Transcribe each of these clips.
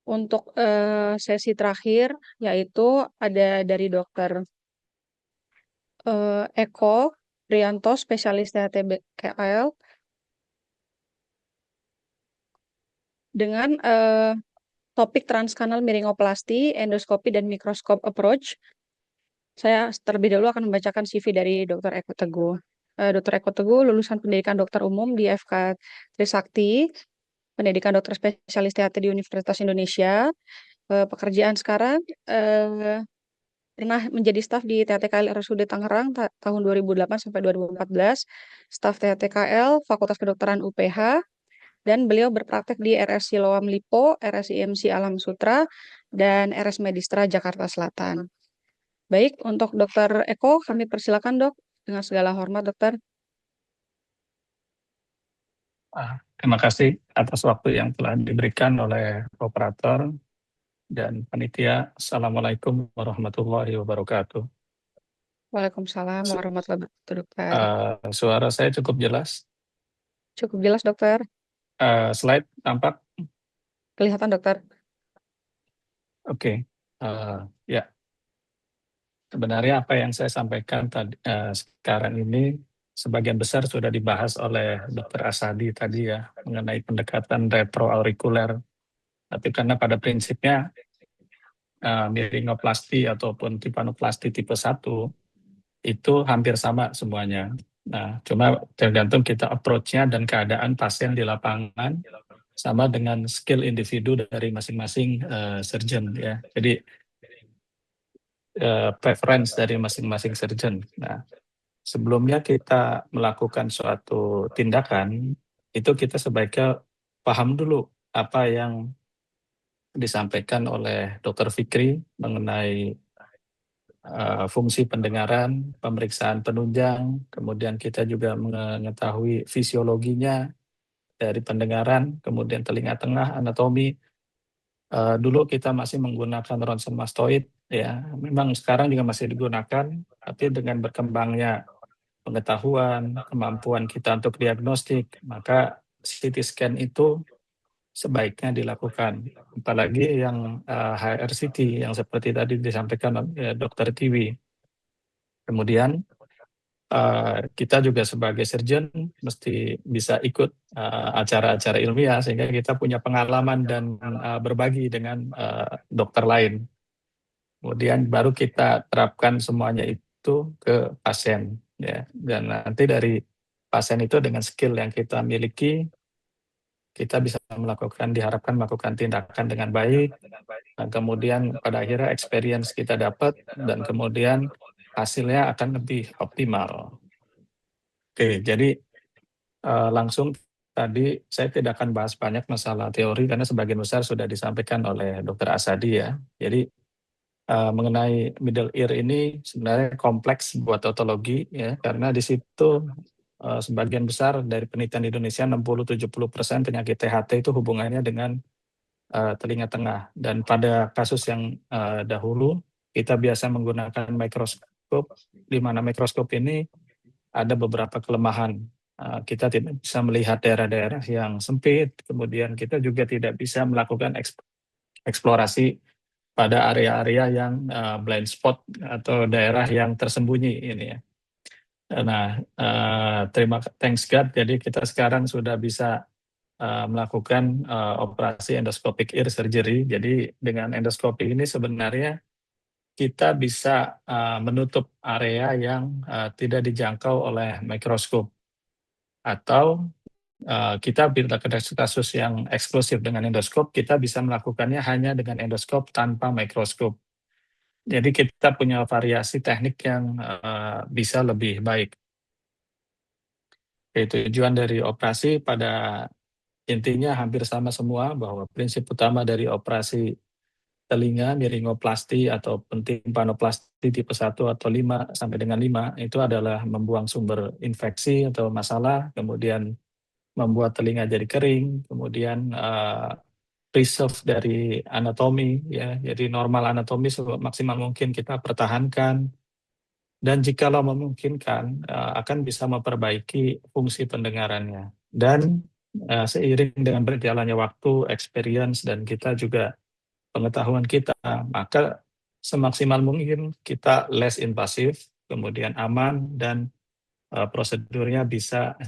untuk sesi terakhir, yaitu ada dari dokter Eko Prianto, spesialis THT-KL, dengan topik transkanal miringoplasti, endoskopi, dan mikroskop approach. Saya terlebih dahulu akan membacakan CV dari Dr. Eko Teguh. Dr. Eko Teguh lulusan pendidikan dokter umum di FK Trisakti, pendidikan dokter spesialis THT di Universitas Indonesia. Pekerjaan sekarang pernah menjadi staf di THT-KL RSUD Tangerang tahun 2008 sampai 2014, staf THT-KL Fakultas Kedokteran UPH, dan beliau berpraktek di RS Siloam Lipo, RS IMC Alam Sutra, dan RS Medistra Jakarta Selatan. Baik, untuk Dokter Eko, kami persilakan dok, dengan segala hormat dokter. Terima kasih atas waktu yang telah diberikan oleh operator dan panitia. Assalamualaikum warahmatullahi wabarakatuh. Waalaikumsalam warahmatullahi wabarakatuh dokter. Suara saya cukup jelas? Cukup jelas dokter. Slide tampak? Kelihatan dokter. Oke. Ya. Sebenarnya apa yang saya sampaikan sekarang ini sebagian besar sudah dibahas oleh Dr. Asadi tadi ya, mengenai pendekatan retroaurikuler. Tapi karena pada prinsipnya miringoplasti ataupun tipanoplasti tipe 1 itu hampir sama semuanya. Nah, cuma tergantung kita approach-nya dan keadaan pasien di lapangan sama dengan skill individu dari masing-masing surgeon ya. Jadi preference dari masing-masing surgeon. Nah, sebelumnya kita melakukan suatu tindakan, itu kita sebaiknya paham dulu apa yang disampaikan oleh Dr. Fikri mengenai fungsi pendengaran, pemeriksaan penunjang, kemudian kita juga mengetahui fisiologinya dari pendengaran, kemudian telinga tengah, anatomi. Dulu kita masih menggunakan ronsen mastoid, ya, memang sekarang juga masih digunakan, tapi dengan berkembangnya pengetahuan, kemampuan kita untuk diagnostik, maka CT scan itu sebaiknya dilakukan, apalagi yang HRCT yang seperti tadi disampaikan Dr. Tiwi. Kemudian kita juga sebagai surgeon mesti bisa ikut acara-acara ilmiah sehingga kita punya pengalaman dan berbagi dengan dokter lain. Kemudian baru kita terapkan semuanya itu ke pasien, ya. Dan nanti dari pasien itu dengan skill yang kita miliki, kita bisa diharapkan melakukan tindakan dengan baik, dan kemudian pada akhirnya experience kita dapat, dan kemudian hasilnya akan lebih optimal. Oke, jadi langsung tadi saya tidak akan bahas banyak masalah teori karena sebagian besar sudah disampaikan oleh Dr. Asadi ya. Jadi mengenai middle ear ini sebenarnya kompleks buat otologi ya, karena di situ sebagian besar dari penelitian di Indonesia 60-70% penyakit THT itu hubungannya dengan telinga tengah. Dan pada kasus yang dahulu kita biasa menggunakan mikroskop, di mana mikroskop ini ada beberapa kelemahan. Kita tidak bisa melihat daerah-daerah yang sempit, kemudian kita juga tidak bisa melakukan eksplorasi pada area-area yang blind spot atau daerah yang tersembunyi ini ya. Nah, thanks God, jadi kita sekarang sudah bisa melakukan operasi endoscopic ear surgery. Jadi dengan endoskopi ini sebenarnya kita bisa menutup area yang tidak dijangkau oleh mikroskop. Atau kita bila kasus yang eksklusif dengan endoskop, kita bisa melakukannya hanya dengan endoskop tanpa mikroskop. Jadi kita punya variasi teknik yang bisa lebih baik. Tujuan dari operasi pada intinya hampir sama semua, bahwa prinsip utama dari operasi telinga miringoplasti atau timpanoplasti tipe 1 atau 5 sampai dengan 5 itu adalah membuang sumber infeksi atau masalah, kemudian membuat telinga jadi kering, kemudian preserve dari anatomi ya, jadi normal anatomi semaksimal mungkin kita pertahankan, dan jikalau memungkinkan akan bisa memperbaiki fungsi pendengarannya. Dan seiring dengan berjalannya waktu, experience, dan kita juga pengetahuan kita, maka semaksimal mungkin kita less invasif, kemudian aman, dan prosedurnya bisa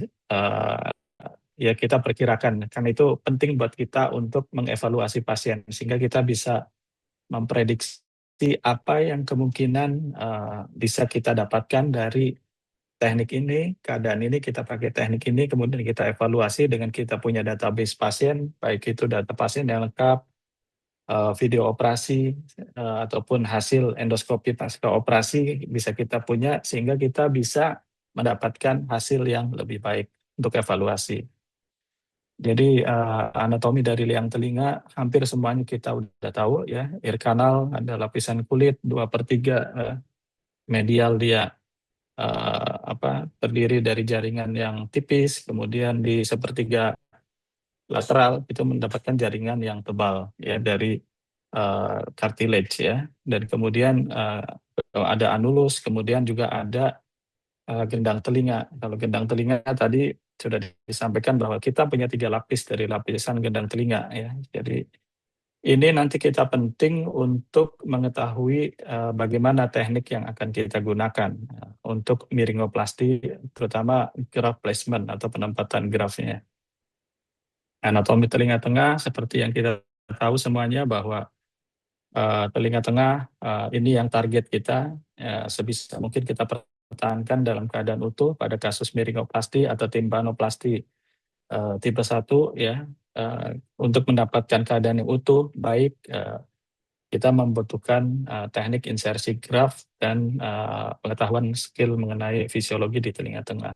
ya kita perkirakan. Karena itu penting buat kita untuk mengevaluasi pasien, sehingga kita bisa memprediksi apa yang kemungkinan bisa kita dapatkan dari teknik ini, keadaan ini, kita pakai teknik ini, kemudian kita evaluasi dengan kita punya database pasien, baik itu data pasien yang lengkap, video operasi, ataupun hasil endoskopi pasca operasi bisa kita punya, sehingga kita bisa mendapatkan hasil yang lebih baik untuk evaluasi. Jadi anatomi dari liang telinga hampir semuanya kita udah tahu ya. Ear canal ada lapisan kulit 2/3 medial dia terdiri dari jaringan yang tipis, kemudian di sepertiga lateral itu mendapatkan jaringan yang tebal ya dari cartilage ya. Dan kemudian ada anulus, kemudian juga ada gendang telinga. Kalau gendang telinga tadi sudah disampaikan bahwa kita punya 3 lapis dari lapisan gendang telinga ya. Jadi ini nanti kita penting untuk mengetahui bagaimana teknik yang akan kita gunakan untuk miringoplasti, terutama graft placement atau penempatan graftnya. Anatomi telinga tengah seperti yang kita tahu semuanya bahwa telinga tengah ini yang target kita, sebisa mungkin kita pertahankan dalam keadaan utuh pada kasus miringoplasti atau timpanoplasti tipe 1 ya. Untuk mendapatkan keadaan yang utuh, baik, kita membutuhkan teknik insersi graft dan pengetahuan skill mengenai fisiologi di telinga tengah.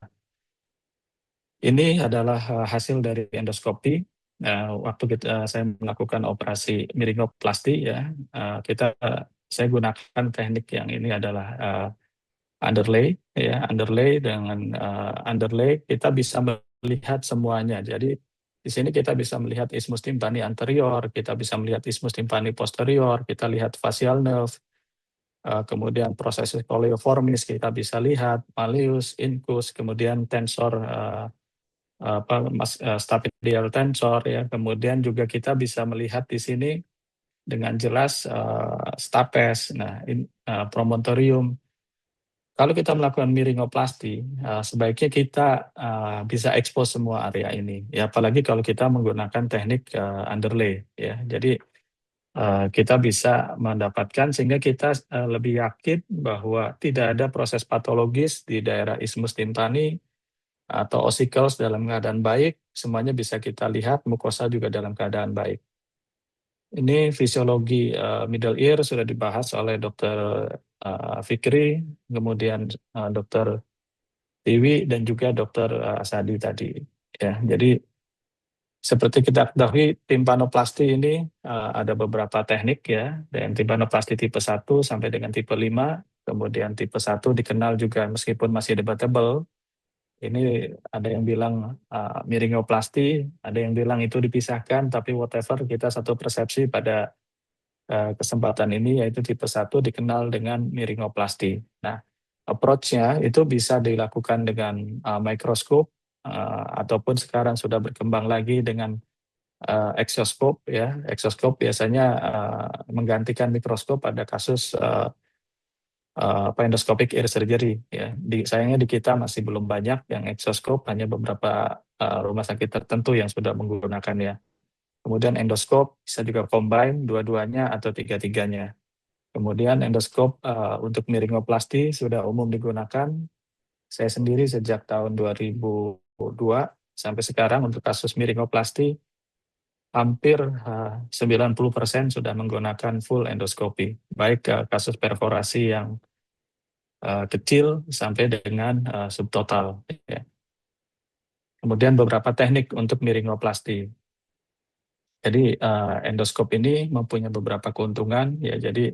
Ini adalah hasil dari endoskopi. Waktu saya melakukan operasi miringoplasti ya, saya gunakan teknik yang ini adalah underlay ya, underlay dengan underlay kita bisa melihat semuanya. Jadi di sini kita bisa melihat isthmus timpani anterior, kita bisa melihat isthmus timpani posterior, kita lihat facial nerve, kemudian proses coleoformis kita bisa lihat, malleus, incus, kemudian tensor stapedial tensor ya, kemudian juga kita bisa melihat di sini dengan jelas stapes, promontorium. Kalau kita melakukan miringoplasti, sebaiknya kita bisa expose semua area ini. Ya, apalagi kalau kita menggunakan teknik underlay. Ya, jadi kita bisa mendapatkan sehingga kita lebih yakin bahwa tidak ada proses patologis di daerah isthmus timpani atau ossicles dalam keadaan baik. Semuanya bisa kita lihat, mukosa juga dalam keadaan baik. Ini fisiologi middle ear sudah dibahas oleh Dr. Fikri, kemudian Dr. Tiwi, dan juga Dr. Asadi tadi. Ya, jadi seperti kita ketahui timpanoplasti ini ada beberapa teknik ya, dan timpanoplasti tipe 1 sampai dengan tipe 5, kemudian tipe 1 dikenal juga meskipun masih debatable. Ini ada yang bilang miringoplasti, ada yang bilang itu dipisahkan, tapi whatever, kita satu persepsi pada kesempatan ini yaitu tipe 1 dikenal dengan miringoplasti. Nah, approach-nya itu bisa dilakukan dengan mikroskop ataupun sekarang sudah berkembang lagi dengan eksoskop ya. Eksoskop biasanya menggantikan mikroskop pada kasus endoscopic ear surgery ya. Sayangnya di kita masih belum banyak yang eksoskop, hanya beberapa rumah sakit tertentu yang sudah menggunakannya. Kemudian endoskop bisa juga combine dua-duanya atau tiga-tiganya. Kemudian endoskop untuk miringoplasti sudah umum digunakan. Saya sendiri sejak tahun 2002 sampai sekarang untuk kasus miringoplasti hampir 90% sudah menggunakan full endoskopi, baik kasus perforasi yang kecil sampai dengan subtotal. Ya. Kemudian beberapa teknik untuk miringoplasti. Jadi endoskop ini mempunyai beberapa keuntungan ya. Jadi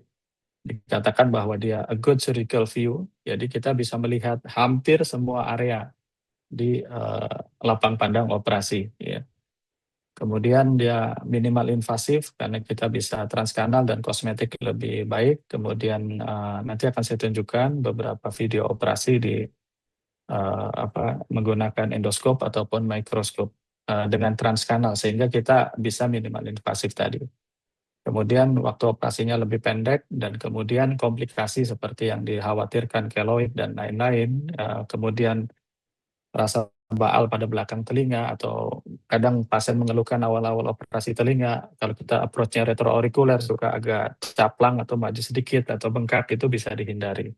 dikatakan bahwa dia a good surgical view. Jadi kita bisa melihat hampir semua area di lapang pandang operasi. Ya. Kemudian dia minimal invasif karena kita bisa transkanal dan kosmetik lebih baik. Kemudian nanti akan saya tunjukkan beberapa video operasi di menggunakan endoskop ataupun mikroskop dengan transkanal sehingga kita bisa minimal invasif tadi. Kemudian waktu operasinya lebih pendek dan kemudian komplikasi seperti yang dikhawatirkan keloid dan lain-lain. Kemudian rasa baal pada belakang telinga atau kadang pasien mengeluhkan awal-awal operasi telinga kalau kita approach-nya retroaurikuler suka agak caplang atau maju sedikit atau bengkak, itu bisa dihindari.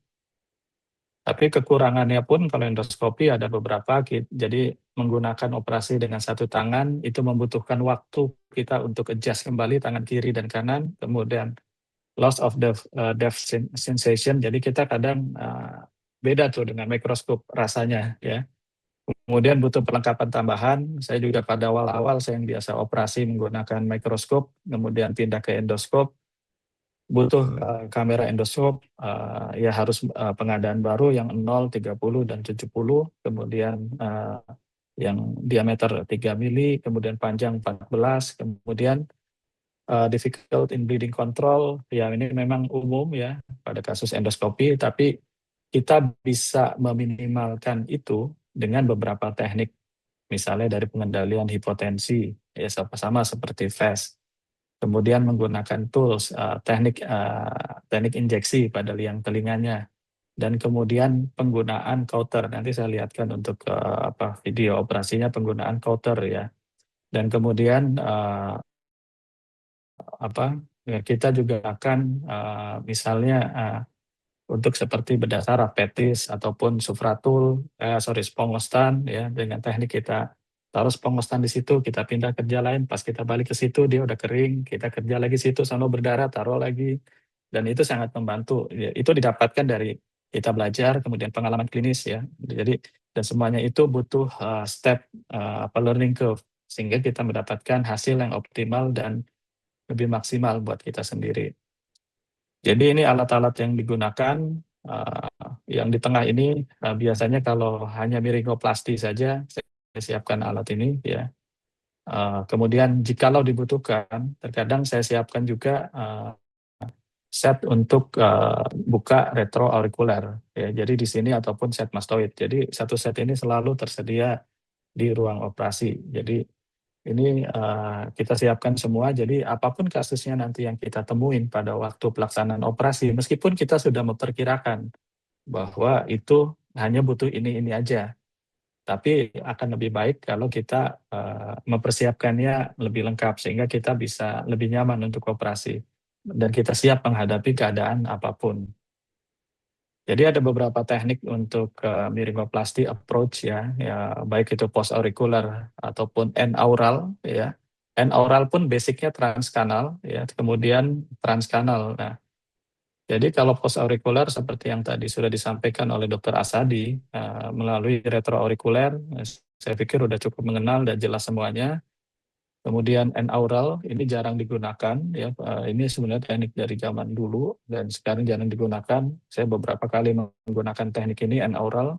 Tapi kekurangannya pun kalau endoskopi ada beberapa, jadi menggunakan operasi dengan satu tangan itu membutuhkan waktu kita untuk adjust kembali tangan kiri dan kanan, kemudian loss of depth sensation, jadi kita kadang beda tuh dengan mikroskop rasanya ya. Kemudian butuh perlengkapan tambahan, saya juga pada awal-awal saya yang biasa operasi menggunakan mikroskop, kemudian pindah ke endoskop, butuh kamera endoskop, ya harus pengadaan baru yang 0, 30, dan 70, kemudian yang diameter 3 mili, kemudian panjang 14, kemudian difficult in bleeding control, ya ini memang umum ya pada kasus endoskopi, tapi kita bisa meminimalkan itu dengan beberapa teknik, misalnya dari pengendalian hipotensi, ya sama-sama seperti FAST. Kemudian menggunakan tools, teknik injeksi pada liang telinganya, dan kemudian penggunaan cauter. Nanti saya lihatkan untuk video operasinya penggunaan cauter ya. Dan kemudian kita juga akan misalnya untuk seperti bedah saraf petis ataupun sufratul, spongostan ya, dengan teknik kita taruh spongostan di situ, kita pindah kerja lain, pas kita balik ke situ dia udah kering, kita kerja lagi situ sambil berdarah, taruh lagi, dan itu sangat membantu. Ya, itu didapatkan dari kita belajar, kemudian pengalaman klinis ya. Jadi dan semuanya itu butuh step learning curve sehingga kita mendapatkan hasil yang optimal dan lebih maksimal buat kita sendiri. Jadi ini alat-alat yang digunakan, yang di tengah ini biasanya kalau hanya miringoplasti saja, saya siapkan alat ini ya. Kemudian jikalau dibutuhkan, terkadang saya siapkan juga set untuk buka retroaurikuler. Ya. Jadi di sini ataupun set mastoid. Jadi satu set ini selalu tersedia di ruang operasi. Jadi ini kita siapkan semua, jadi apapun kasusnya nanti yang kita temuin pada waktu pelaksanaan operasi, meskipun kita sudah memperkirakan bahwa itu hanya butuh ini aja, tapi akan lebih baik kalau kita mempersiapkannya lebih lengkap, sehingga kita bisa lebih nyaman untuk operasi, dan kita siap menghadapi keadaan apapun. Jadi ada beberapa teknik untuk miringoplasti approach ya, baik itu post aurikular ataupun end-aural ya. End-aural pun basicnya transkanal ya, kemudian transkanal. Nah, jadi kalau post aurikular seperti yang tadi sudah disampaikan oleh Dr. Asadi melalui retroaurikuler, saya pikir sudah cukup mengenal dan jelas semuanya. Kemudian end-aural ini jarang digunakan ya, ini sebenarnya teknik dari zaman dulu dan sekarang jarang digunakan. Saya beberapa kali menggunakan teknik ini end-aural.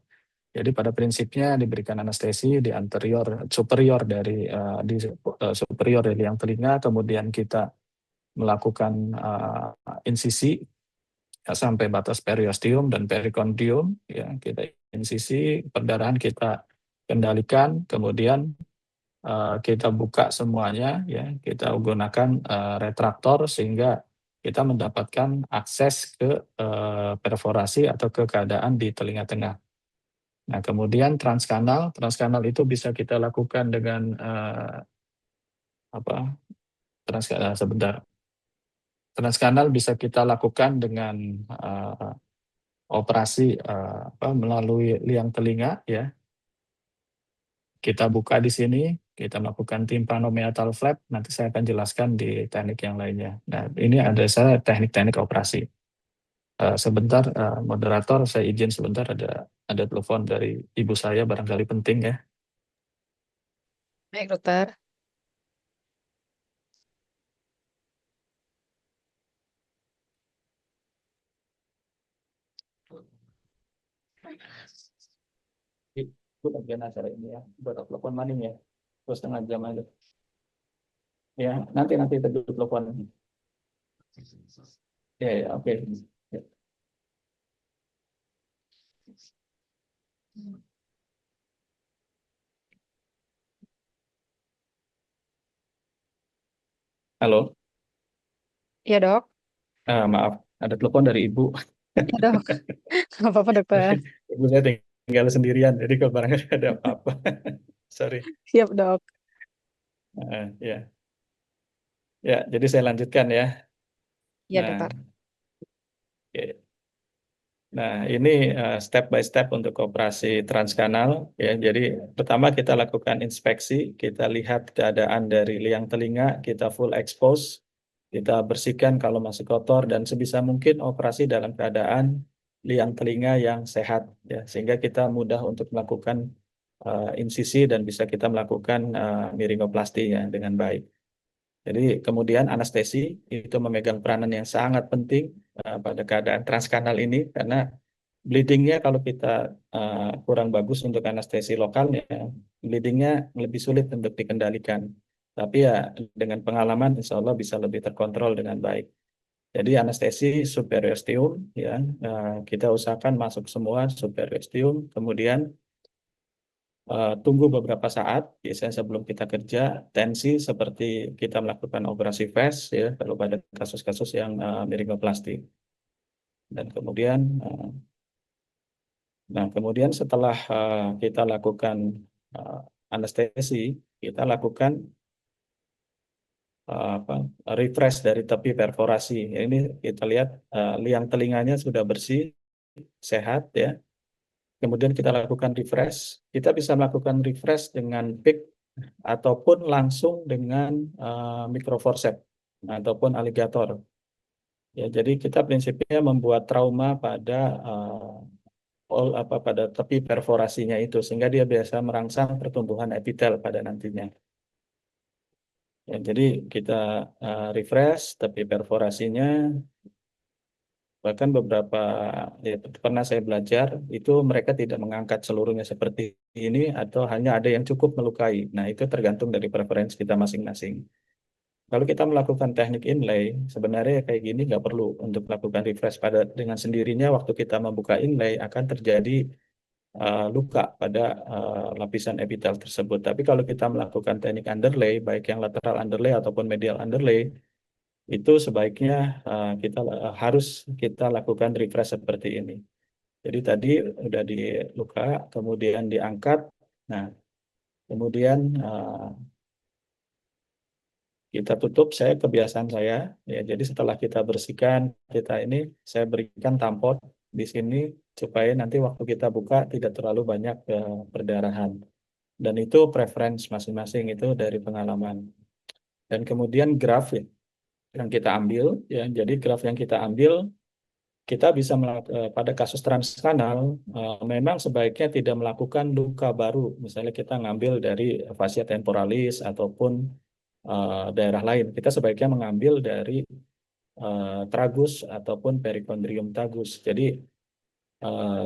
Jadi pada prinsipnya diberikan anestesi di superior dari liang telinga, kemudian kita melakukan insisi sampai batas periosteum dan perikondium ya, kita insisi, perdarahan kita kendalikan, kemudian kita buka semuanya ya, kita gunakan retraktor sehingga kita mendapatkan akses ke perforasi atau ke keadaan di telinga tengah. Nah, kemudian transkanal itu bisa kita lakukan dengan sebentar. Transkanal bisa kita lakukan dengan operasi melalui liang telinga ya. Kita buka di sini, kita melakukan tympanomeatal flap, nanti saya akan jelaskan di teknik yang lainnya. Nah, ini ada saya teknik-teknik operasi. Sebentar, moderator, saya izin sebentar, ada telepon dari ibu saya, barangkali penting ya. Baik, dokter. Itu bagian acara ini ya, buat telepon maning ya, terus setengah jam aja. Ya, nanti telepon. Ya, oke. Ya. Halo. Iya dok, Maaf, ada telepon dari ibu. iya dok. Nggak apa-apa dokter. Ibu saya tinggal sendirian, jadi kalau barangkali ada apa-apa. Sorry. Siap dok. Ya, ya. Jadi saya lanjutkan ya. Iya Nah, dokter. oke. Nah, ini step by step untuk operasi transkanal ya. Jadi pertama kita lakukan inspeksi, kita lihat keadaan dari liang telinga, kita full expose, kita bersihkan kalau masih kotor dan sebisa mungkin operasi dalam keadaan liang telinga yang sehat ya, sehingga kita mudah untuk melakukan insisi dan bisa kita melakukan miringoplasti ya dengan baik. Jadi kemudian anestesi itu memegang peranan yang sangat penting pada keadaan transkanal ini karena bleedingnya kalau kita kurang bagus untuk anestesi lokalnya, bleedingnya lebih sulit untuk dikendalikan. Tapi ya dengan pengalaman insya Allah bisa lebih terkontrol dengan baik. Jadi anestesi subperiosteum ya kita usahakan masuk semua subperiosteum, kemudian tunggu beberapa saat, biasanya sebelum kita kerja, tensi seperti kita melakukan operasi VES ya kalau pada kasus-kasus yang miringoplasti. Dan kemudian Nah, kemudian setelah kita lakukan uh, anestesi, kita lakukan apa, refresh dari tepi perforasi. Ini kita lihat liang telinganya sudah bersih, sehat ya. Kemudian kita lakukan refresh. Kita bisa melakukan refresh dengan PIC ataupun langsung dengan mikroforceps ataupun aligator. Ya, jadi kita prinsipnya membuat trauma pada pada tepi perforasinya itu sehingga dia biasa merangsang pertumbuhan epitel pada nantinya. Ya, jadi kita refresh tepi perforasinya, bahkan beberapa ya, pernah saya belajar itu mereka tidak mengangkat seluruhnya seperti ini atau hanya ada yang cukup melukai. Nah, itu tergantung dari preferensi kita masing-masing. Kalau kita melakukan teknik inlay, sebenarnya kayak gini nggak perlu untuk melakukan refresh pada dengan sendirinya waktu kita membuka inlay akan terjadi luka pada lapisan epitel tersebut. Tapi kalau kita melakukan teknik underlay, baik yang lateral underlay ataupun medial underlay, itu sebaiknya harus kita lakukan refresh seperti ini. Jadi tadi udah di luka, kemudian diangkat. Nah, kemudian kita tutup. Saya kebiasaan saya, ya. Jadi setelah kita bersihkan, kita ini saya berikan tampon di sini supaya nanti waktu kita buka tidak terlalu banyak perdarahan. Dan itu preference masing-masing itu dari pengalaman. Dan kemudian graf ya, yang kita ambil, ya, jadi graf yang kita ambil, kita bisa pada kasus transkanal, memang sebaiknya tidak melakukan luka baru. Misalnya kita ngambil dari fascia temporalis ataupun daerah lain. Kita sebaiknya mengambil dari tragus ataupun perikondrium tragus. Jadi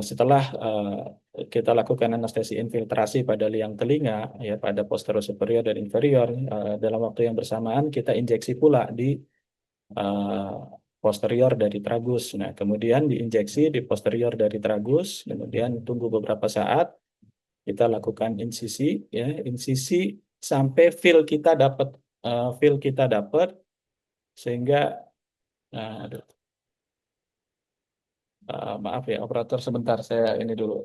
setelah kita lakukan anestesi infiltrasi pada liang telinga, ya pada posterior superior dan inferior, dalam waktu yang bersamaan kita injeksi pula di eh, posterior dari tragus. Nah, kemudian diinjeksi di posterior dari tragus, kemudian tunggu beberapa saat, kita lakukan insisi, ya insisi sampai feel kita dapat sehingga, aduh, maaf ya operator sebentar saya ini dulu.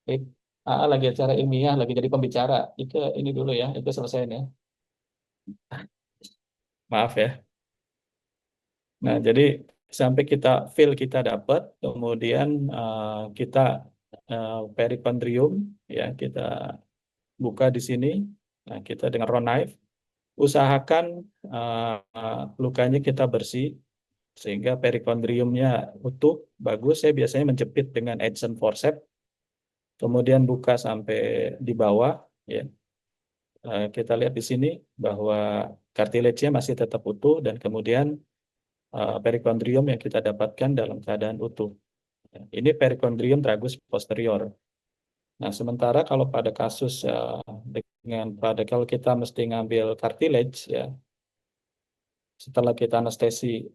Eh, lagi acara ilmiah, lagi jadi pembicara. Itu ini dulu ya, itu selesai ya. Maaf ya. Nah, jadi sampai kita feel kita dapat, kemudian kita perikondrium, ya kita buka di sini. Nah, kita dengan raw knife usahakan lukanya kita bersih sehingga perikondriumnya utuh, bagus. Saya biasanya menjepit dengan Edson forceps, kemudian buka sampai di bawah, ya. Kita lihat di sini bahwa cartilage-nya masih tetap utuh dan kemudian perikondrium yang kita dapatkan dalam keadaan utuh. Ini perikondrium tragus posterior. Nah, sementara kalau pada kasus kalau kita mesti ngambil cartilage ya, setelah kita anestesi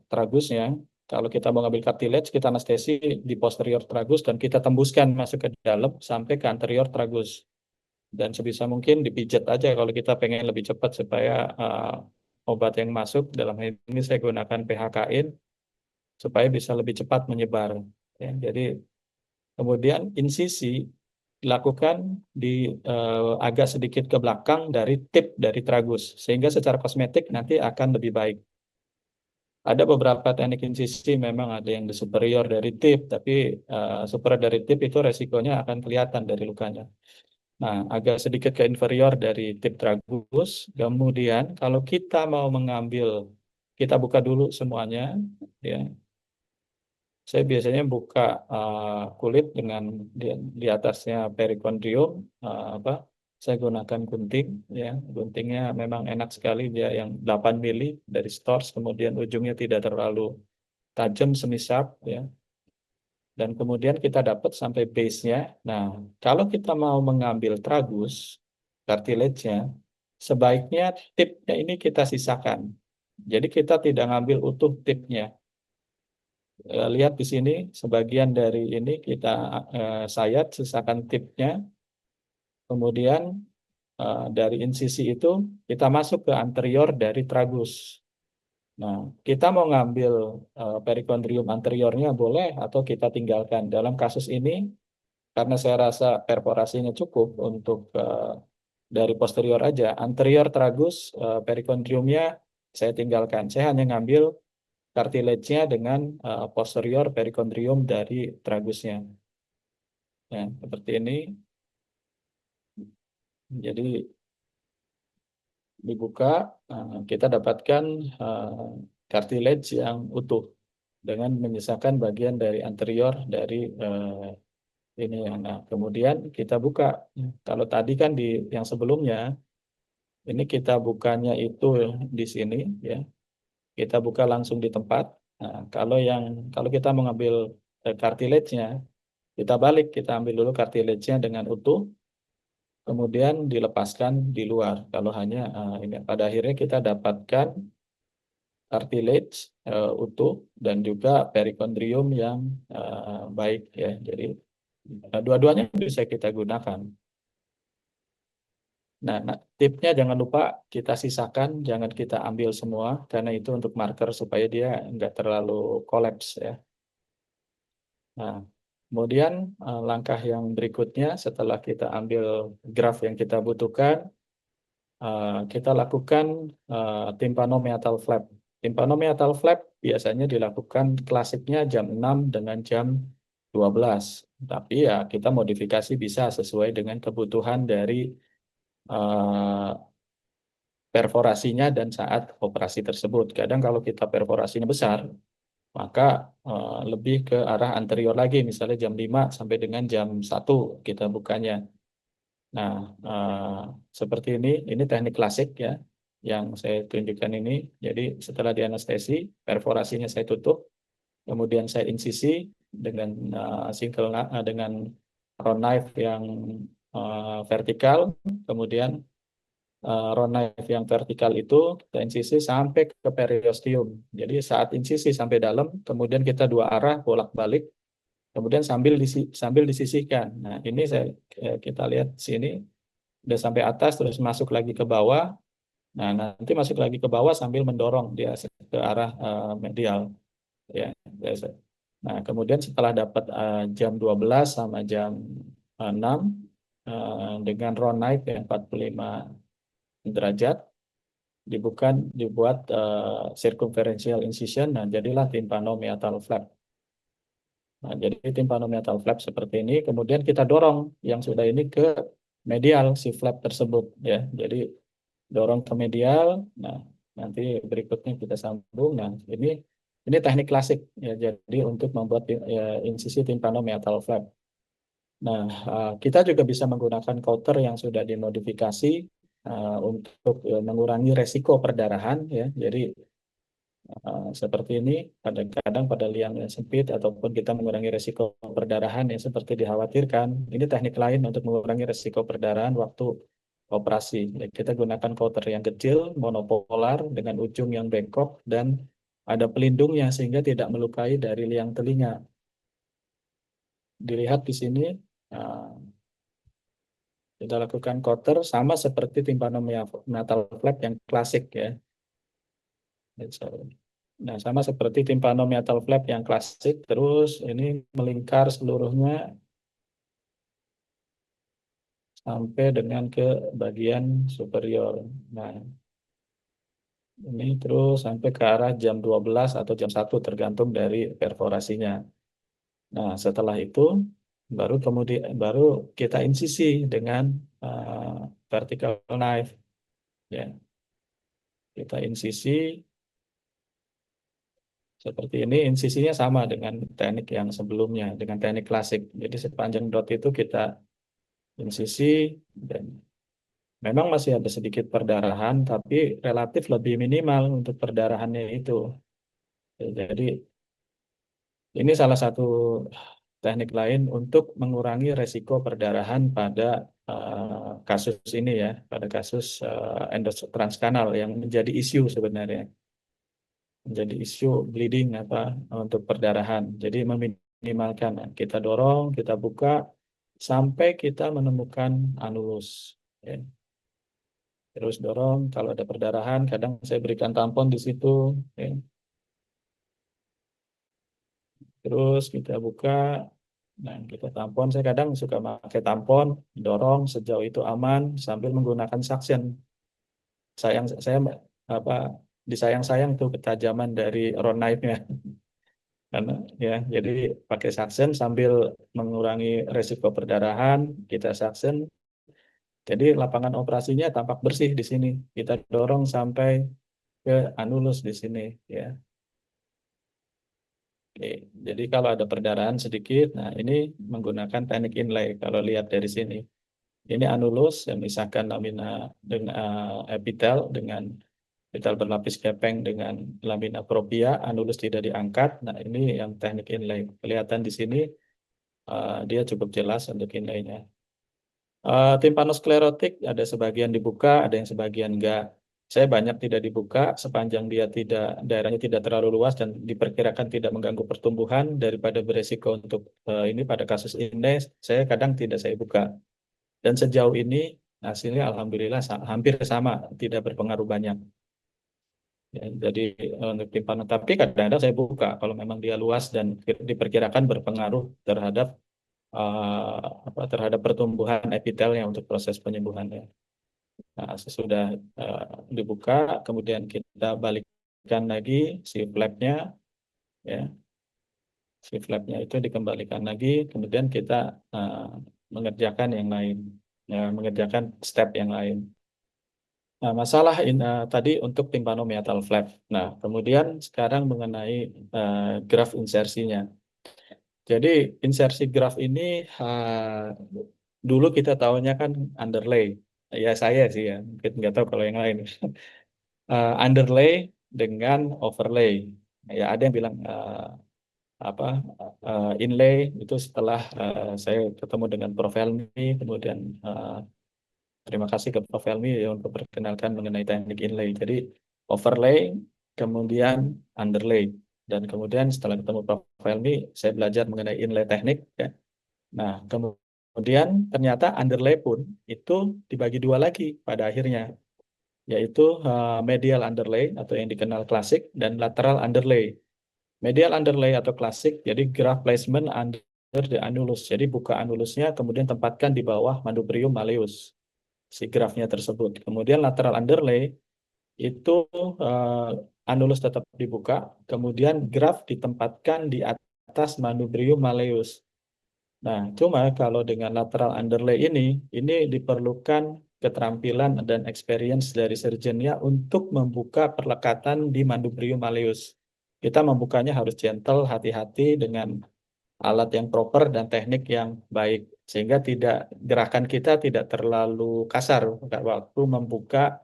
tragusnya, kalau kita mau ngambil cartilage, kita anestesi di posterior tragus dan kita tembuskan masuk ke dalam sampai ke anterior tragus. Dan sebisa mungkin dipijat aja kalau kita pengen lebih cepat supaya obat yang masuk, dalam hal ini saya gunakan PHKin supaya bisa lebih cepat menyebar. Ya, jadi kemudian insisi dilakukan di agak sedikit ke belakang dari tip dari tragus, sehingga secara kosmetik nanti akan lebih baik. Ada beberapa teknik insisi memang ada yang di superior dari tip, tapi superior dari tip itu resikonya akan kelihatan dari lukanya. Nah, agak sedikit ke inferior dari tip tragus. Kemudian kalau kita mau mengambil, kita buka dulu semuanya, ya. Saya biasanya buka kulit dengan di atasnya perikondrium, apa? Saya gunakan gunting, ya. Guntingnya memang enak sekali, dia yang 8 mili dari Stores, kemudian ujungnya tidak terlalu tajam, semi sharp, ya. Dan kemudian kita dapat sampai base-nya. Nah, kalau kita mau mengambil tragus, cartilage-nya, sebaiknya tipnya ini kita sisakan. Jadi kita tidak ngambil utuh tipnya. Lihat di sini, sebagian dari ini kita sayat, sisakan tipnya. Kemudian dari insisi itu kita masuk ke anterior dari tragus. Nah, kita mau ngambil perikondrium anteriornya boleh atau kita tinggalkan. Dalam kasus ini, karena saya rasa perforasinya cukup untuk dari posterior aja, anterior tragus, perikondriumnya saya tinggalkan. Saya hanya ngambil cartilage-nya dengan posterior perikondrium dari tragusnya. Ya, seperti ini. Jadi dibuka, kita dapatkan cartilage yang utuh dengan menyisakan bagian dari anterior dari ini. Nah, kemudian kita buka. Kalau tadi kan di yang sebelumnya, ini kita bukanya itu di sini, ya. Kita buka langsung di tempat. Nah, kalau kita mengambil cartilage-nya, kita balik, kita ambil dulu cartilage-nya dengan utuh, kemudian dilepaskan di luar. Kalau hanya ini, pada akhirnya kita dapatkan cartilage utuh dan juga perikondrium yang baik, ya. Jadi dua-duanya bisa kita gunakan. Nah, tipnya jangan lupa kita sisakan, jangan kita ambil semua, karena itu untuk marker supaya dia nggak terlalu kolaps, ya. Nah, kemudian langkah yang berikutnya setelah kita ambil graf yang kita butuhkan, kita lakukan tympanomeatal flap. Tympanomeatal flap biasanya dilakukan klasiknya jam 6 dengan jam 12. Tapi ya kita modifikasi bisa sesuai dengan kebutuhan dari eh, perforasinya dan saat operasi tersebut. Kadang kalau kita perforasinya besar, maka lebih ke arah anterior lagi, misalnya jam 5 sampai dengan jam 1 kita bukanya. Nah, seperti ini teknik klasik, ya, yang saya tunjukkan ini. Jadi setelah dianestesi, perforasinya saya tutup, kemudian saya insisi dengan dengan round knife yang vertikal, kemudian round knife yang vertikal itu kita insisi sampai ke periosteum. Jadi saat insisi sampai dalam, kemudian kita dua arah bolak-balik, kemudian sambil disisihkan. Nah, ini kita lihat sini udah sampai atas, terus masuk lagi ke bawah. Nah, nanti masuk lagi ke bawah sambil mendorong dia ke arah medial, ya. Nah, kemudian setelah dapat jam 12 sama jam 6 dengan round knife yang 45 derajat, dibuat circumferential incision. Nah, jadilah tympanomeatal flap. Nah, jadi tympanomeatal flap seperti ini, kemudian kita dorong yang sudah ini ke medial si flap tersebut, ya. Jadi dorong ke medial. Nah, nanti berikutnya kita sambung. Nah, ini teknik klasik, ya. Jadi untuk membuat ya, insisi tympanomeatal flap. Nah, kita juga bisa menggunakan coater yang sudah dimodifikasi untuk mengurangi resiko perdarahan, ya. Jadi seperti ini, kadang-kadang pada liang yang sempit ataupun kita mengurangi resiko perdarahan yang seperti dikhawatirkan. Ini teknik lain untuk mengurangi resiko perdarahan waktu operasi. Ya, kita gunakan coater yang kecil, monopolar dengan ujung yang bengkok dan ada pelindungnya sehingga tidak melukai dari liang telinga. Dilihat di sini, kita lakukan coater sama seperti tympanomeatal flap yang klasik, ya. Nah, sama seperti timpano metal flap yang klasik, terus ini melingkar seluruhnya sampai dengan ke bagian superior. Nah, ini terus sampai ke arah jam 12 atau jam 1 tergantung dari perforasinya. Nah, setelah itu baru kita insisi dengan vertical knife, ya. Kita insisi seperti ini, insisinya sama dengan teknik yang sebelumnya, dengan teknik klasik. Jadi sepanjang dot itu kita insisi, dan memang masih ada sedikit perdarahan, tapi relatif lebih minimal untuk perdarahannya itu. Jadi ini salah satu teknik lain untuk mengurangi resiko perdarahan pada kasus ini ya, pada kasus endos transkanal yang menjadi isu sebenarnya, menjadi isu bleeding apa untuk perdarahan. Jadi meminimalkan, kita dorong, kita buka sampai kita menemukan anulus. Ya. Terus dorong, kalau ada perdarahan, kadang saya berikan tampon di situ. Ya. Terus kita buka, nah kita tampon. Saya kadang suka pakai tampon, dorong sejauh itu aman sambil menggunakan suction. Saya apa disayang-sayang tuh ketajaman dari round knife-nya. Karena ya, jadi pakai suction sambil mengurangi resiko perdarahan, kita suction. Jadi lapangan operasinya tampak bersih di sini. Kita dorong sampai ke anulus di sini, ya. Oke. Jadi kalau ada perdarahan sedikit, nah ini menggunakan teknik inlay. Kalau lihat dari sini, ini anulus yang misalkan lamina dengan epitel dengan epitel berlapis kepeng dengan lamina propria, anulus tidak diangkat. Nah ini yang teknik inlay. Kelihatan di sini dia cukup jelas untuk inlaynya. Timpanosklerotik ada sebagian dibuka, ada yang sebagian enggak. Saya banyak tidak dibuka sepanjang dia tidak daerahnya tidak terlalu luas dan diperkirakan tidak mengganggu pertumbuhan daripada beresiko untuk ini pada kasus ini saya kadang tidak saya buka. Dan sejauh ini hasilnya alhamdulillah hampir sama, tidak berpengaruh banyak. Ya, jadi untuk timpano tapi kadang-kadang saya buka kalau memang dia luas dan diperkirakan berpengaruh terhadap terhadap pertumbuhan epitelnya untuk proses penyembuhannya. Nah, sesudah eh, dibuka, kemudian kita balikkan lagi si flapnya, ya, si flapnya itu dikembalikan lagi, kemudian kita eh, mengerjakan yang lain, ya, mengerjakan step yang lain. Nah, masalah tadi untuk tympanomeatal flap. Nah, kemudian sekarang mengenai graf insersinya. Jadi insersi graf ini dulu kita tahunya kan underlay. Ya saya sih ya, mungkin nggak tahu kalau yang lain. Underlay dengan overlay. Ya ada yang bilang apa inlay itu setelah saya ketemu dengan Prof. Helmi, kemudian terima kasih ke Prof. Helmi ya, untuk perkenalkan mengenai teknik inlay. Jadi overlay, kemudian underlay. Dan kemudian setelah ketemu Prof. Helmi, saya belajar mengenai inlay teknik. Ya. Nah, kemudian ternyata underlay pun itu dibagi dua lagi pada akhirnya, yaitu medial underlay atau yang dikenal klasik dan lateral underlay. Medial underlay atau klasik, jadi graft placement under the annulus. Jadi buka anulusnya, kemudian tempatkan di bawah manubrium malleus, si graftnya tersebut. Kemudian lateral underlay, itu anulus tetap dibuka, kemudian graft ditempatkan di atas manubrium malleus. Nah, cuma kalau dengan lateral underlay ini diperlukan keterampilan dan experience dari surgeonnya untuk membuka perlekatan di manubrium malleus. Kita membukanya harus gentle, hati-hati dengan alat yang proper dan teknik yang baik, sehingga tidak gerakan kita tidak terlalu kasar waktu membuka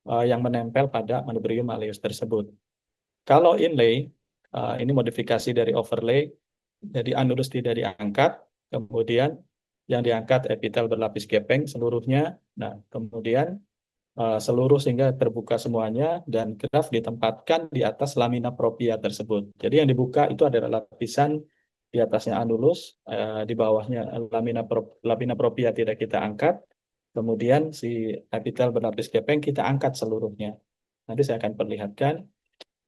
yang menempel pada manubrium malleus tersebut. Kalau inlay, ini modifikasi dari overlay, jadi anulus tidak diangkat, kemudian yang diangkat epitel berlapis gepeng seluruhnya. Nah, kemudian seluruh sehingga terbuka semuanya dan graft ditempatkan di atas lamina propria tersebut. Jadi yang dibuka itu adalah lapisan di atasnya anulus, di bawahnya lamina propria tidak kita angkat, kemudian si epitel berlapis gepeng kita angkat seluruhnya. Nanti saya akan perlihatkan.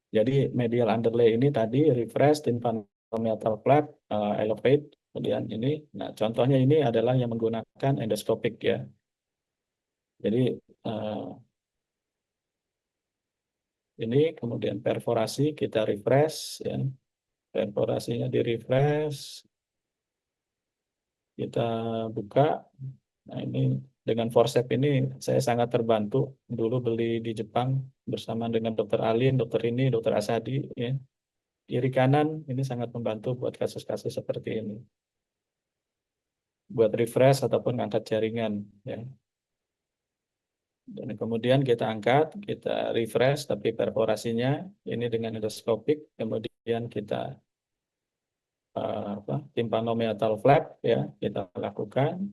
Jadi medial underlay ini tadi refresh, tympanomeatal flap, elevate, kemudian ini. Nah, contohnya ini adalah yang menggunakan endoscopic ya. Jadi ini kemudian perforasi kita refresh ya. Perforasinya di refresh, kita buka. Nah, ini dengan forceps ini saya sangat terbantu. Dulu beli di Jepang bersama dengan Dokter Alin, Dokter ini, Dokter Asadi ya. Kiri kanan ini sangat membantu buat kasus-kasus seperti ini. Buat refresh ataupun ngangkat jaringan ya. Dan kemudian kita angkat, kita refresh tapi perforasinya ini dengan endoskopik, kemudian kita tympanomeatal flap ya, kita lakukan.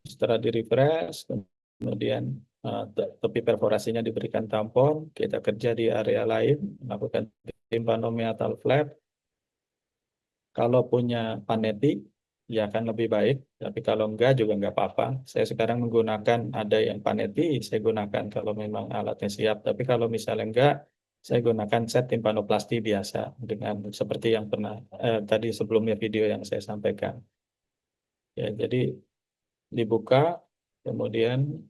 Setelah di refresh, kemudian tepi perforasinya diberikan tampon, kita kerja di area lain, melakukan tympanomeatal flap. Kalau punya paneti, ya akan lebih baik. Tapi kalau enggak juga enggak apa-apa. Saya sekarang menggunakan ada yang paneti, saya gunakan kalau memang alatnya siap. Tapi kalau misalnya enggak, saya gunakan set timpanoplasti biasa dengan seperti yang pernah tadi sebelumnya video yang saya sampaikan. Ya, jadi dibuka, kemudian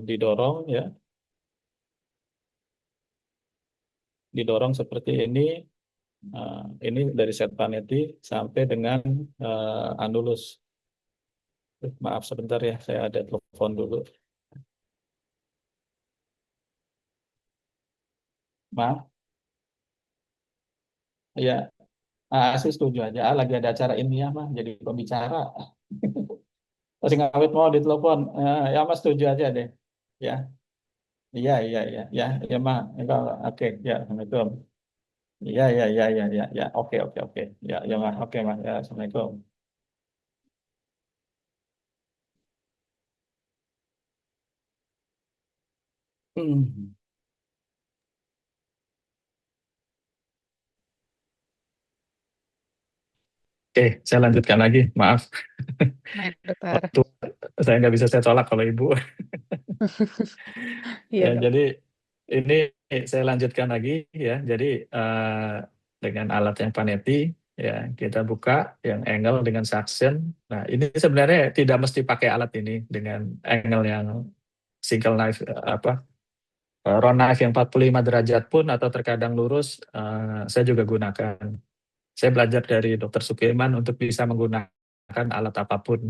didorong ya, didorong seperti ini. Ini dari set paneti sampai dengan anulus. Maaf sebentar ya, saya ada telepon dulu. Maaf, ya, saya setuju aja. Lagi ada acara ilmiah mah, jadi pembicara. Masih ngawet mau ditelepon. Ya mas setuju aja deh. Ya, iya, iya, iya, ya, ya mah. Oke, ya, assalamualaikum. Iya, iya, iya, iya, ya, ya, oke, oke, oke. Ya, ya mah, oke mah. Ya, assalamualaikum. Hmm. Oke, saya lanjutkan lagi. Maaf, Baik, dokter. waktu saya nggak bisa saya tolak kalau ibu. Iya, Ya, dok. jadi ini saya lanjutkan lagi ya. Jadi dengan alat yang paneti ya kita buka yang angle dengan suction. Nah, ini sebenarnya tidak mesti pakai alat ini dengan angle yang single knife round knife yang 45 derajat pun atau terkadang lurus saya juga gunakan. Saya belajar dari Dokter Sukirman untuk bisa menggunakan alat apapun.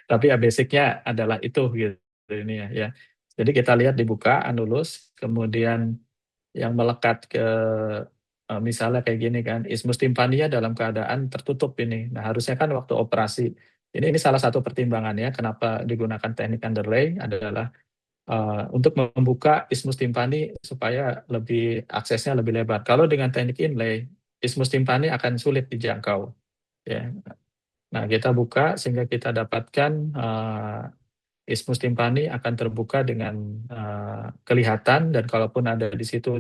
Tapi ya basicnya adalah itu gitu ini ya. Ya. Jadi kita lihat dibuka anulus, kemudian yang melekat ke misalnya kayak gini kan, ismus timpania dalam keadaan tertutup ini. Nah harusnya kan waktu operasi ini salah satu pertimbangannya kenapa digunakan teknik underlay adalah untuk membuka ismus timpani supaya lebih aksesnya lebih lebar. Kalau dengan teknik inlay, ismus timpani akan sulit dijangkau. Ya. Nah kita buka sehingga kita dapatkan ismus timpani akan terbuka dengan kelihatan dan kalaupun ada di situ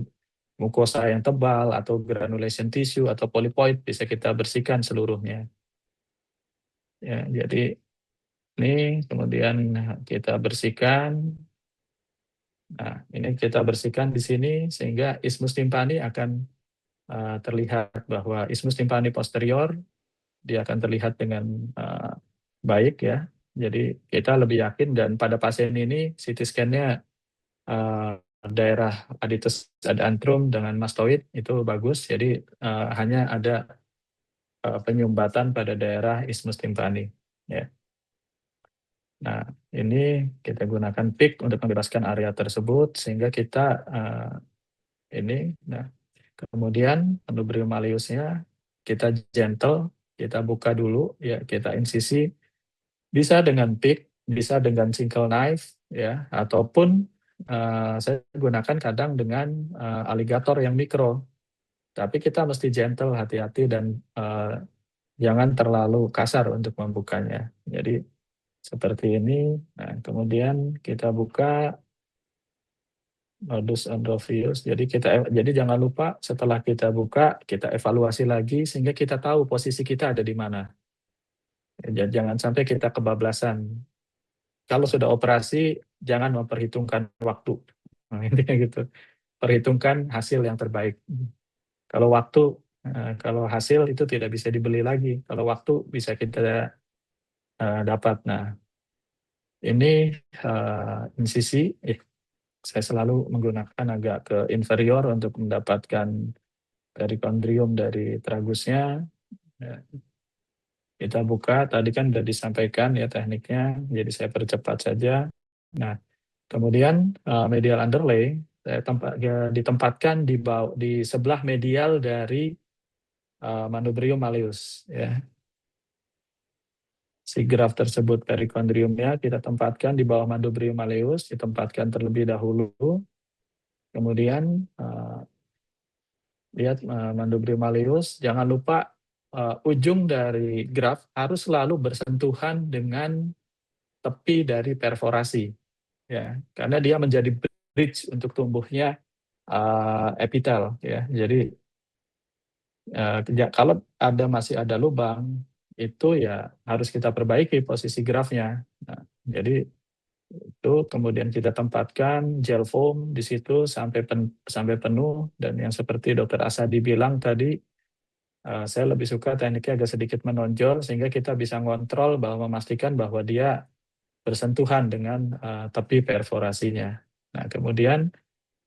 mukosa yang tebal atau granulation tissue atau polypoid bisa kita bersihkan seluruhnya. Ya, jadi ini kemudian kita bersihkan. Nah, ini kita bersihkan di sini sehingga ismus timpani akan terlihat bahwa ismus timpani posterior dia akan terlihat dengan baik ya. Jadi kita lebih yakin dan pada pasien ini CT scan-nya daerah aditus ad antrum dengan mastoid itu bagus. Jadi hanya ada penyumbatan pada daerah ismus timpani. Ya. Nah, ini kita gunakan PIC untuk membebaskan area tersebut sehingga kita ini. Nah, kemudian enubrium malleusnya kita gentle, kita buka dulu ya, kita insisi bisa dengan pick, bisa dengan single knife ya, ataupun saya gunakan kadang dengan aligator yang mikro. Tapi kita mesti gentle, hati-hati dan jangan terlalu kasar untuk membukanya. Jadi seperti ini. Nah, kemudian kita buka modus endovius. Jadi jangan lupa setelah kita buka, kita evaluasi lagi sehingga kita tahu posisi kita ada di mana. Jangan sampai kita kebablasan. Kalau sudah operasi, jangan memperhitungkan waktu. Nah, intinya gitu. Perhitungkan hasil yang terbaik. Kalau waktu, kalau hasil itu tidak bisa dibeli lagi. Kalau waktu bisa kita dapat. Nah, ini insisi, saya selalu menggunakan agak ke inferior untuk mendapatkan perikondrium dari tragusnya. Ya, kita buka, tadi kan sudah disampaikan ya tekniknya, jadi saya percepat saja. Nah, kemudian medial underlay ditempatkan di sebelah medial dari manubrium malleus. Ya. Si graf tersebut perikondriumnya kita tempatkan di bawah manubrium malleus, ditempatkan terlebih dahulu. Kemudian lihat manubrium malleus, jangan lupa ujung dari graf harus selalu bersentuhan dengan tepi dari perforasi, ya, karena dia menjadi bridge untuk tumbuhnya epitel, ya. Jadi kalau masih ada lubang itu ya harus kita perbaiki posisi grafnya. Nah, jadi itu kemudian kita tempatkan gel foam di situ sampai penuh, dan yang seperti Dokter Asadi bilang tadi, saya lebih suka tekniknya agak sedikit menonjol sehingga kita bisa ngontrol bahwa memastikan bahwa dia bersentuhan dengan tepi perforasinya. Nah, kemudian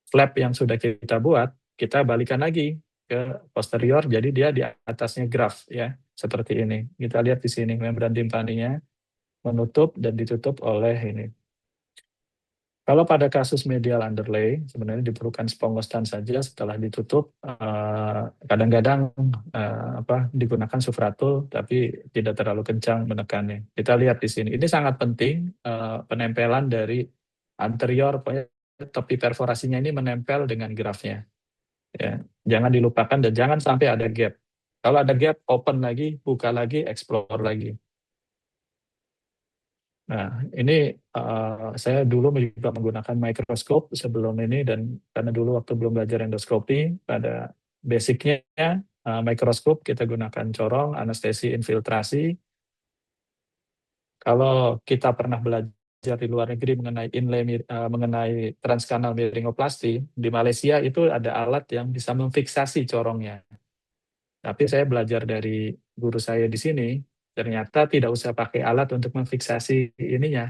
flap yang sudah kita buat, kita balikan lagi ke posterior, jadi dia di atasnya graf, ya, seperti ini. Kita lihat di sini membran timpaninya menutup dan ditutup oleh ini. Kalau pada kasus medial underlay, sebenarnya diperlukan spongostan saja setelah ditutup. Kadang-kadang digunakan sufratul, tapi tidak terlalu kencang menekannya. Kita lihat di sini. Ini sangat penting, penempelan dari anterior, tepi perforasinya ini menempel dengan grafnya. Ya, jangan dilupakan dan jangan sampai ada gap. Kalau ada gap, open lagi, buka lagi, explore lagi. Nah, ini saya dulu juga menggunakan mikroskop sebelum ini, dan karena dulu waktu belum belajar endoskopi, pada basicnya mikroskop kita gunakan corong, anestesi, infiltrasi. Kalau kita pernah belajar di luar negeri mengenai transkanal miringoplasti, di Malaysia itu ada alat yang bisa memfiksasi corongnya. Tapi saya belajar dari guru saya di sini, ternyata tidak usah pakai alat untuk memfiksasi ininya.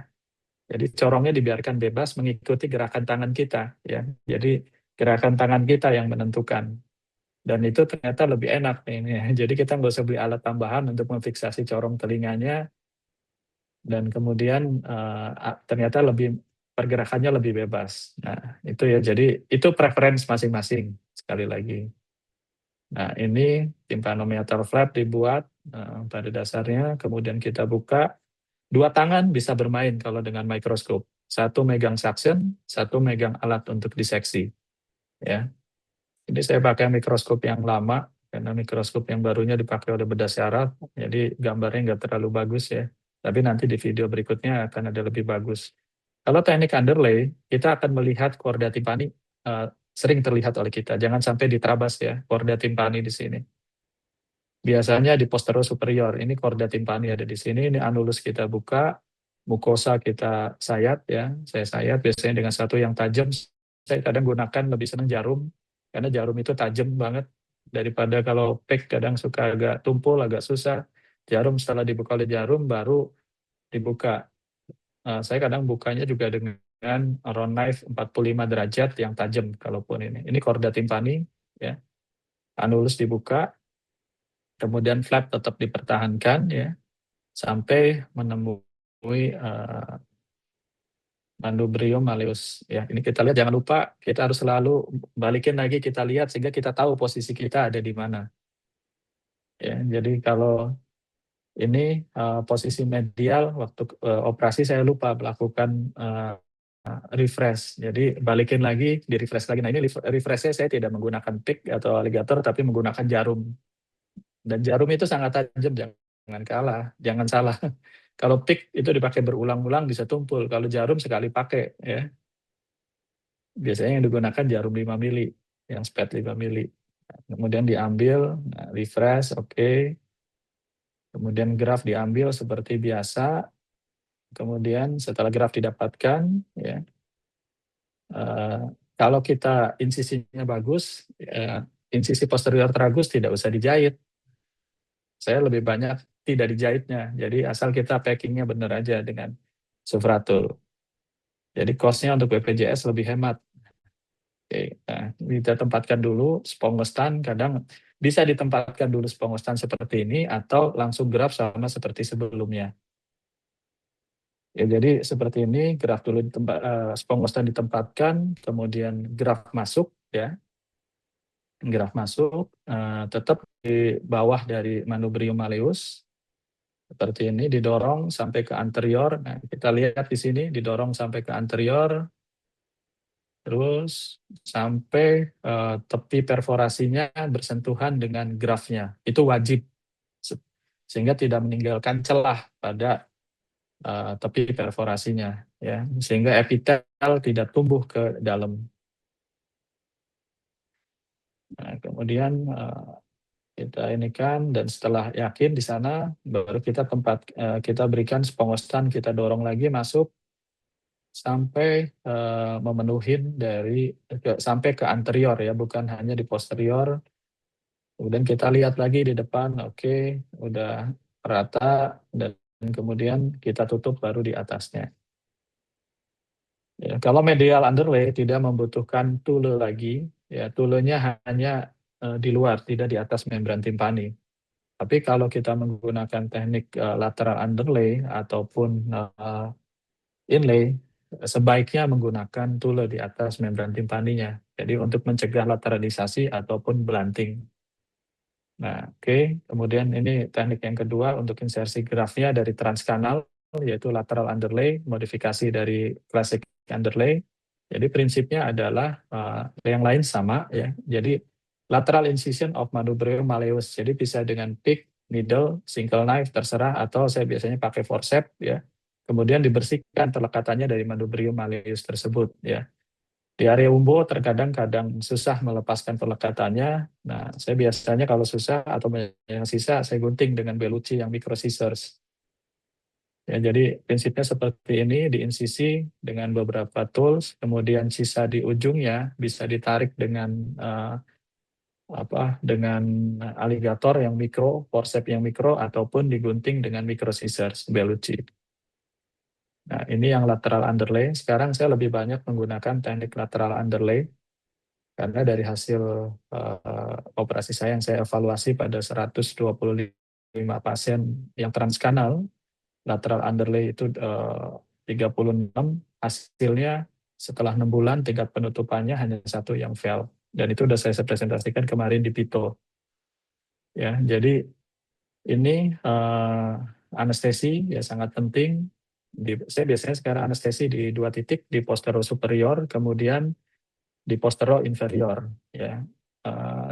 Jadi corongnya dibiarkan bebas mengikuti gerakan tangan kita, ya. Jadi gerakan tangan kita yang menentukan. Dan itu ternyata lebih enak ini. Jadi kita nggak usah beli alat tambahan untuk memfiksasi corong telinganya. Dan kemudian ternyata pergerakannya lebih bebas. Nah, itu ya. Jadi itu preference masing-masing sekali lagi. Nah, ini tympanomeatal flap dibuat pada dasarnya, kemudian kita buka. Dua tangan bisa bermain kalau dengan mikroskop. Satu megang suction, satu megang alat untuk diseksi. Ya, ini saya pakai mikroskop yang lama karena mikroskop yang barunya dipakai oleh bedah syaraf, jadi gambarnya nggak terlalu bagus ya. Tapi nanti di video berikutnya akan ada lebih bagus. Kalau teknik underlay, kita akan melihat korda timpani sering terlihat oleh kita. Jangan sampai diterabas ya korda timpani di sini. Biasanya di posterior superior, ini korda timpani ada di sini, ini anulus kita buka, mukosa kita sayat ya, saya sayat biasanya dengan satu yang tajam. Saya kadang gunakan lebih senang jarum, karena jarum itu tajam banget, daripada kalau pick kadang suka agak tumpul, agak susah. Jarum setelah dibuka oleh jarum baru dibuka. Saya kadang bukanya juga dengan round knife 45 derajat yang tajam kalaupun ini. Ini korda timpani ya. Anulus dibuka, kemudian flap tetap dipertahankan ya sampai menemui manubrium malleus ya. Ini kita lihat, jangan lupa kita harus selalu balikin lagi, kita lihat sehingga kita tahu posisi kita ada di mana. Ya, jadi kalau ini posisi medial waktu operasi saya lupa melakukan refresh. Jadi balikin lagi, di refresh lagi. Nah, ini refreshnya saya tidak menggunakan pick atau alligator tapi menggunakan jarum. Dan jarum itu sangat tajam, jangan kalah, jangan salah. Kalau pick itu dipakai berulang-ulang bisa tumpul. Kalau jarum sekali pakai ya. Biasanya yang digunakan jarum 5 mili, yang spet 5 mili. Kemudian diambil, refresh, oke. Kemudian graf diambil seperti biasa. kemudian setelah graf didapatkan, ya, kalau kita insisinya bagus, insisi posterior tragus tidak usah dijahit. Saya lebih banyak tidak dijahitnya. Jadi asal kita packingnya benar aja dengan Sufratur. Jadi cost-nya untuk BPJS lebih hemat. Oke, nah, kita tempatkan dulu spongestan, kadang bisa ditempatkan dulu spongestan seperti ini atau langsung graf sama seperti sebelumnya. Ya, jadi seperti ini, graf dulu spongestan ditempatkan, kemudian graf masuk, ya, graf masuk, tetap di bawah dari manubrium malleus, seperti ini, didorong sampai ke anterior. Nah, kita lihat di sini, didorong sampai ke anterior, terus sampai tepi perforasinya bersentuhan dengan grafnya. Itu wajib, sehingga tidak meninggalkan celah pada tepi perforasinya, ya, sehingga epitel tidak tumbuh ke dalam. Nah, kemudian kita ini kan, dan setelah yakin di sana, baru kita berikan spongestan, kita dorong lagi masuk sampai memenuhi sampai ke anterior, ya, bukan hanya di posterior. Kemudian kita lihat lagi di depan, oke, udah rata, dan kemudian kita tutup baru di atasnya. Ya, kalau medial underlay tidak membutuhkan tule lagi, ya, tulenya hanya di luar, tidak di atas membran timpani. Tapi kalau kita menggunakan teknik lateral underlay ataupun inlay, sebaiknya menggunakan tule di atas membran timpaninya. Jadi untuk mencegah lateralisasi ataupun blunting. Nah, oke. Kemudian ini teknik yang kedua untuk insersi grafnya dari transkanal, yaitu lateral underlay, modifikasi dari classic underlay. Jadi prinsipnya adalah yang lain sama, ya. Jadi lateral incision of manubrium malleus. Jadi bisa dengan pick, needle, single knife, terserah, atau saya biasanya pakai forceps, ya. Kemudian dibersihkan pelekatannya dari manubrium malleus tersebut, ya. Di area umbo terkadang susah melepaskan pelekatannya. Nah, saya biasanya kalau susah atau yang sisa, saya gunting dengan Bellucci yang micro scissors. Ya, jadi prinsipnya seperti ini, diinsisi dengan beberapa tools, kemudian sisa di ujungnya bisa ditarik dengan dengan aligator yang mikro, forceps yang mikro, ataupun digunting dengan micro scissors Bellucci. Nah, ini yang lateral underlay. Sekarang saya lebih banyak menggunakan teknik lateral underlay karena dari hasil operasi saya yang saya evaluasi pada 125 pasien yang transkanal, lateral underlay itu 36, hasilnya setelah 6 bulan tingkat penutupannya hanya 1 yang fail. Dan itu sudah saya presentasikan kemarin di PITO. Ya, jadi ini anestesi ya sangat penting. Saya biasanya sekarang anestesi di 2 titik, di postero superior, kemudian di postero inferior, ya.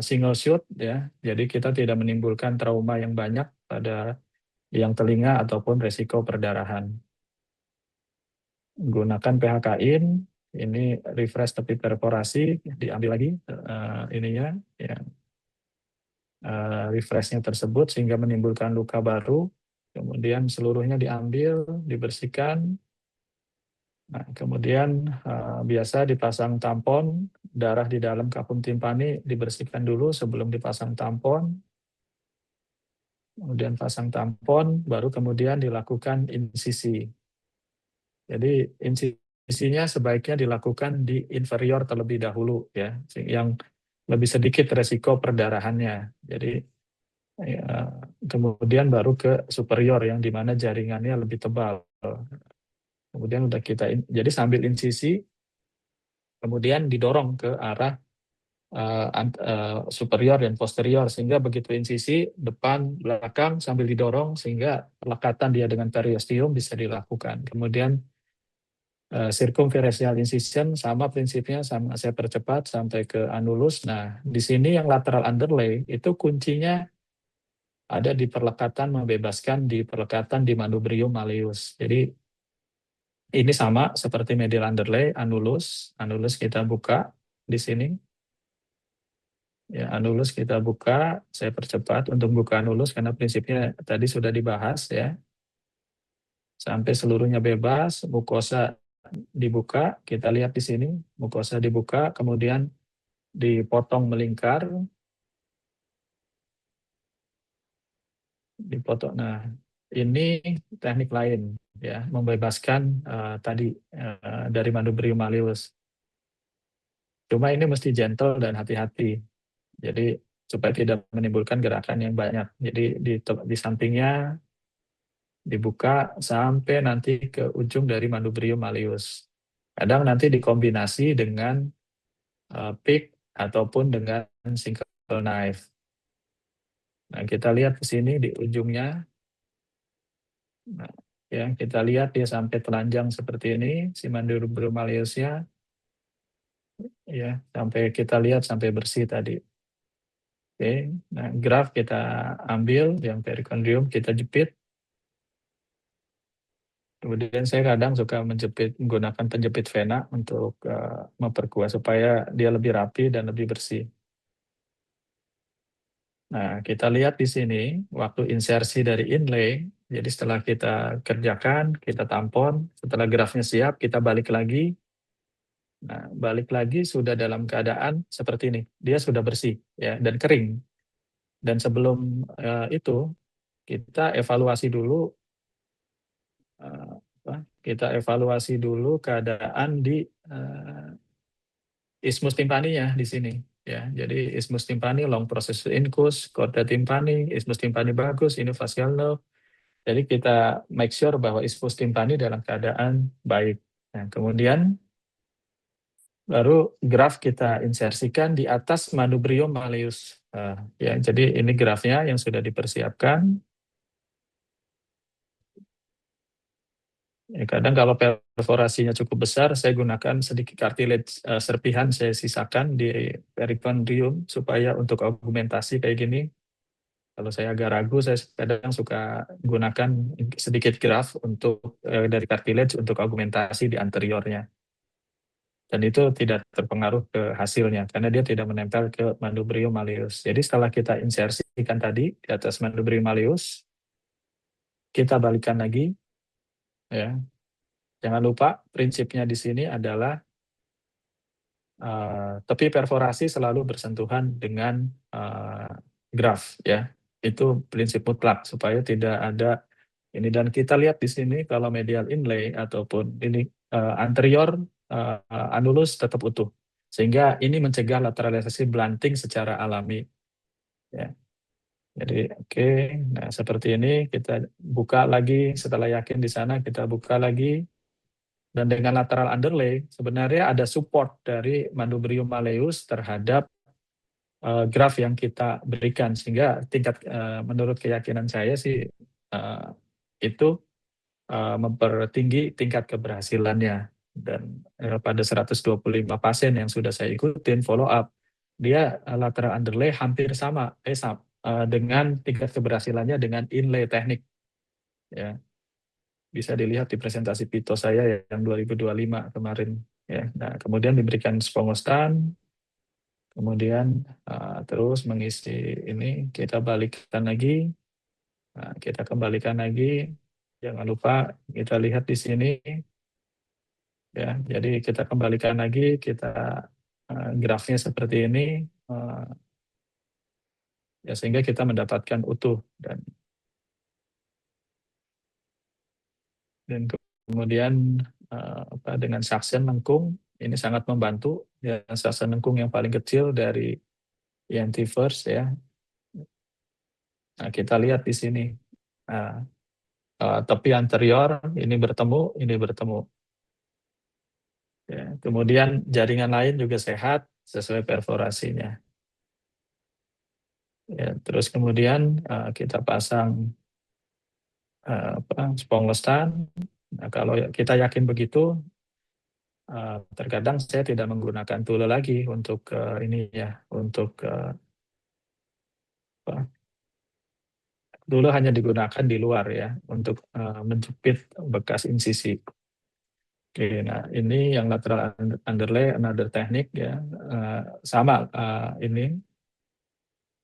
Single shoot, ya. Jadi kita tidak menimbulkan trauma yang banyak pada yang telinga ataupun resiko perdarahan. Gunakan PHK-in, ini refresh tepi perforasi, diambil lagi ininya, ya. Refreshnya tersebut sehingga menimbulkan luka baru. Kemudian seluruhnya diambil, dibersihkan. Nah, kemudian biasa dipasang tampon, darah di dalam kapung timpani dibersihkan dulu sebelum dipasang tampon. Kemudian pasang tampon, baru kemudian dilakukan insisi. Jadi insisinya sebaiknya dilakukan di inferior terlebih dahulu, ya, yang lebih sedikit resiko perdarahannya. Jadi ya, kemudian baru ke superior yang dimana jaringannya lebih tebal. Kemudian udah jadi sambil insisi, kemudian didorong ke arah superior dan posterior, sehingga begitu insisi depan belakang sambil didorong sehingga pelekatan dia dengan periosteum bisa dilakukan. Kemudian circumferential incision sama prinsipnya, sama saya percepat sampai ke annulus. Nah, di sini yang lateral underlay itu kuncinya ada di perlekatan, membebaskan di perlekatan di manubrium malleus. Jadi ini sama seperti medial underlay, annulus kita buka di sini. Ya, annulus kita buka, saya percepat untuk buka annulus karena prinsipnya tadi sudah dibahas, ya. sampai seluruhnya bebas, mukosa dibuka, kita lihat di sini, mukosa dibuka, kemudian dipotong melingkar, dipotong. Nah, ini teknik lain ya, membebaskan tadi dari Manubrium malleus. Cuma ini mesti gentle dan hati-hati. Jadi supaya tidak menimbulkan gerakan yang banyak. Jadi di sampingnya dibuka sampai nanti ke ujung dari Manubrium malleus. Kadang nanti dikombinasi dengan pick ataupun dengan single knife. Nah, kita lihat ke sini di ujungnya. Nah, ya, kita lihat dia sampai telanjang seperti ini, si Manubrium malleusnya. Ya, sampai kita lihat sampai bersih tadi. Oke, nah graf kita ambil yang perikondrium, kita jepit. Kemudian saya kadang suka menggunakan penjepit vena untuk memperkuat supaya dia lebih rapi dan lebih bersih. Nah, kita lihat di sini waktu insersi dari inlay. Jadi setelah kita kerjakan, kita tampon, setelah grafnya siap, kita balik lagi. Nah, balik lagi sudah dalam keadaan seperti ini. Dia sudah bersih ya dan kering. Dan sebelum itu kita evaluasi dulu keadaan di isthmus timpaninya di sini ya. Jadi isthmus timpani, long process incus, chorda timpani, isthmus timpani bagus, ini facial nerve. Jadi kita make sure bahwa isthmus timpani dalam keadaan baik. Nah, kemudian baru graf kita insersikan di atas Manubrium malleus. Ya, jadi ini grafnya yang sudah dipersiapkan. Ya, kadang kalau perforasinya cukup besar, saya gunakan sedikit cartilage serpihan, saya sisakan di perikondrium supaya untuk argumentasi kayak gini. Kalau saya agak ragu, saya kadang suka gunakan sedikit graf untuk dari cartilage untuk argumentasi di anteriornya. Dan itu tidak terpengaruh ke hasilnya karena dia tidak menempel ke Manubrium malleus. Jadi setelah kita insersikan tadi di atas Manubrium malleus, kita balikan lagi ya. Jangan lupa prinsipnya di sini adalah tepi perforasi selalu bersentuhan dengan graf ya. Itu prinsip mutlak supaya tidak ada ini, dan kita lihat di sini kalau medial inlay ataupun ini anterior annulus tetap utuh. Sehingga ini mencegah lateralisasi blunting secara alami ya. Jadi oke, nah seperti ini kita buka lagi setelah yakin di sana kita buka lagi. Dan dengan lateral underlay, sebenarnya ada support dari Manubrium malleus terhadap graf yang kita berikan. Sehingga tingkat, menurut keyakinan saya sih, itu mempertinggi tingkat keberhasilannya. Dan pada 125 pasien yang sudah saya ikutin follow up, dia lateral underlay hampir sama, dengan tingkat keberhasilannya dengan inlay teknik. Ya. Bisa dilihat di presentasi Pito saya yang 2025 kemarin ya. Nah, kemudian diberikan spongostan, kemudian terus mengisi ini, kita balikkan lagi. Nah, kita kembalikan lagi. Jangan lupa kita lihat di sini ya. Jadi kita kembalikan lagi, kita grafnya seperti ini ya, sehingga kita mendapatkan utuh dan kemudian dengan suction lengkung ini sangat membantu ya, suction lengkung yang paling kecil dari ENT first ya. Nah, kita lihat di sini tepi anterior ini bertemu ya. Kemudian jaringan lain juga sehat sesuai perforasinya ya. Terus kemudian kita pasang sponglestan. Nah, kalau kita yakin begitu, terkadang saya tidak menggunakan tool lagi untuk ini ya, untuk dulu hanya digunakan di luar ya untuk menjepit bekas insisi. Oke, nah ini yang lateral underlay, another teknik ya, sama ini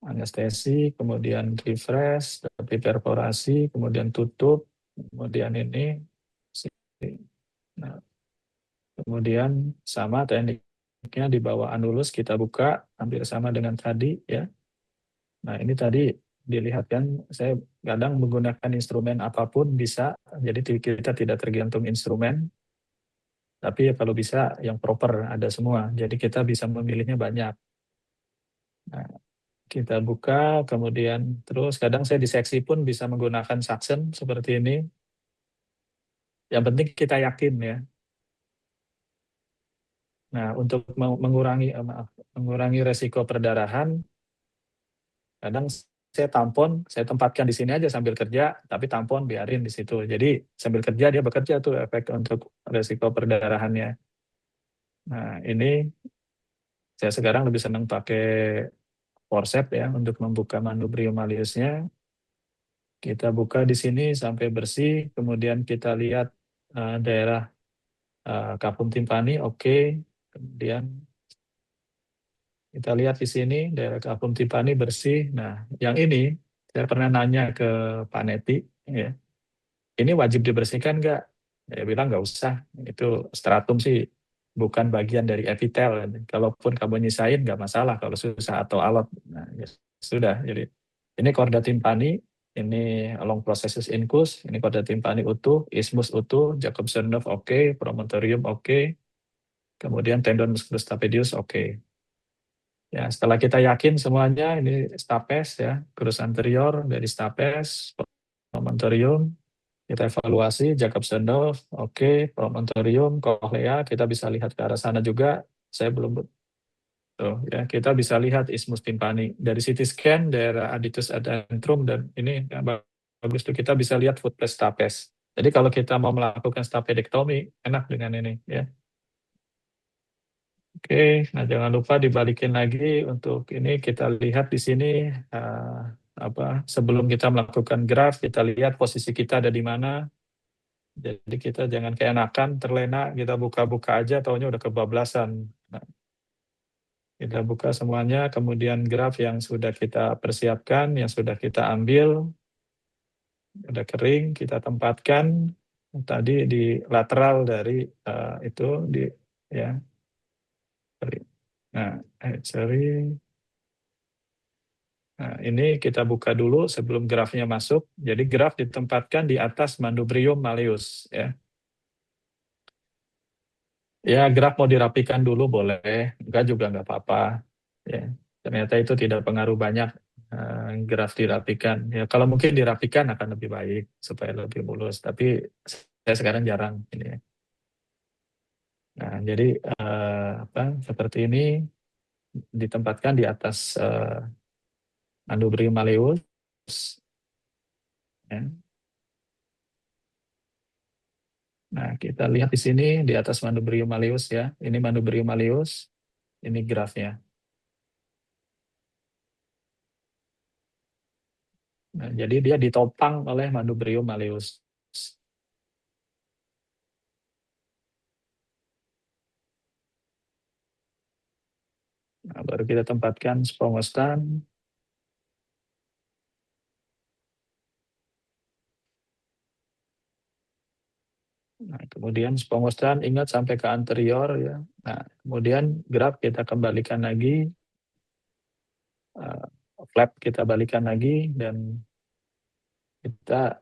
anestesi, kemudian refresh, tapi perforasi, kemudian tutup, kemudian ini Nah, kemudian sama tekniknya di bawah anulus kita buka hampir sama dengan tadi ya. Nah ini tadi dilihat kan saya kadang menggunakan instrumen apapun bisa, jadi kita tidak tergantung instrumen. Tapi ya kalau bisa yang proper ada semua, jadi kita bisa memilihnya banyak. Nah, kita buka, kemudian terus kadang saya di seksi pun bisa menggunakan suction seperti ini. Yang penting kita yakin ya. Nah, untuk mengurangi resiko perdarahan, kadang saya tempatkan di sini aja sambil kerja, tapi tampon biarin di situ. Jadi sambil kerja dia bekerja tuh efek untuk resiko perdarahannya. Nah, ini saya sekarang lebih senang pakai forceps ya untuk membuka manubrium malleusnya. Kita buka di sini sampai bersih, kemudian kita lihat daerah capum tympani, oke. Kemudian kita lihat di sini daerah capum tympani bersih. Nah, yang ini saya pernah nanya ke Pak Neti, ya, ini wajib dibersihkan nggak? Dia bilang nggak usah. Itu stratum sih bukan bagian dari epitel. Kalaupun kamu nyisain nggak masalah kalau susah atau alot. Nah, ya sudah. Jadi ini chorda tympani, ini long processus incus, ini chorda tympani utuh, isthmus utuh, Jacobson nerve oke, promontorium oke, kemudian tendon musculus stapedius oke. Ya, setelah kita yakin semuanya, ini stapes ya, crus anterior dari stapes, promontorium, kita evaluasi Jacobson nerve, oke, promontorium, cochlea, kita bisa lihat ke arah sana juga. Saya belum tuh, ya, kita bisa lihat isthmus tympani dari CT scan daerah adductus adentrum dan ini yang bagus tuh kita bisa lihat foot plus stapes. Jadi kalau kita mau melakukan stapedektomi enak dengan ini ya. Oke, nah jangan lupa dibalikin lagi untuk ini kita lihat di sini sebelum kita melakukan graf kita lihat posisi kita ada di mana. Jadi kita jangan keenakan terlena kita buka-buka aja taunya udah kebablasan. Nah, kita buka semuanya, kemudian graf yang sudah kita persiapkan, yang sudah kita ambil, udah kering, kita tempatkan tadi di lateral dari itu di ya. Nah, sorry. Nah, ini kita buka dulu sebelum grafnya masuk. Jadi graf ditempatkan di atas manubrium malleus ya. Ya, graf mau dirapikan dulu boleh, enggak juga enggak apa-apa. Ya, ternyata itu tidak pengaruh banyak graf dirapikan. Ya, kalau mungkin dirapikan akan lebih baik supaya lebih mulus. Tapi saya sekarang jarang ini. Ya. Nah, jadi seperti ini ditempatkan di atas manubrium malleus. Ya. Nah, kita lihat di sini di atas manubrium malleus ya. Ini manubrium malleus, ini grafnya. Nah, jadi dia ditopang oleh manubrium malleus. Nah, baru kita tempatkan spongostan. Nah, kemudian spongostan ingat sampai ke anterior ya. Nah, kemudian graf kita kembalikan lagi, flap kita balikan lagi dan kita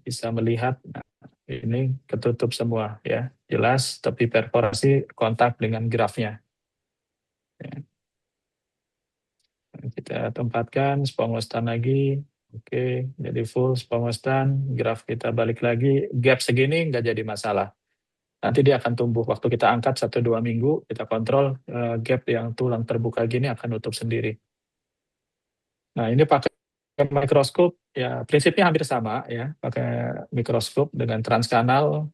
bisa melihat nah, ini ketutup semua ya, jelas tapi perforasi kontak dengan grafnya. Ya. Kita tempatkan spongostan lagi. Oke, jadi full spongostan, graf kita balik lagi, gap segini nggak jadi masalah. Nanti dia akan tumbuh. Waktu kita angkat 1-2 minggu, kita kontrol gap yang tulang terbuka gini akan nutup sendiri. Nah, ini pakai mikroskop, ya prinsipnya hampir sama ya, pakai mikroskop dengan transkanal.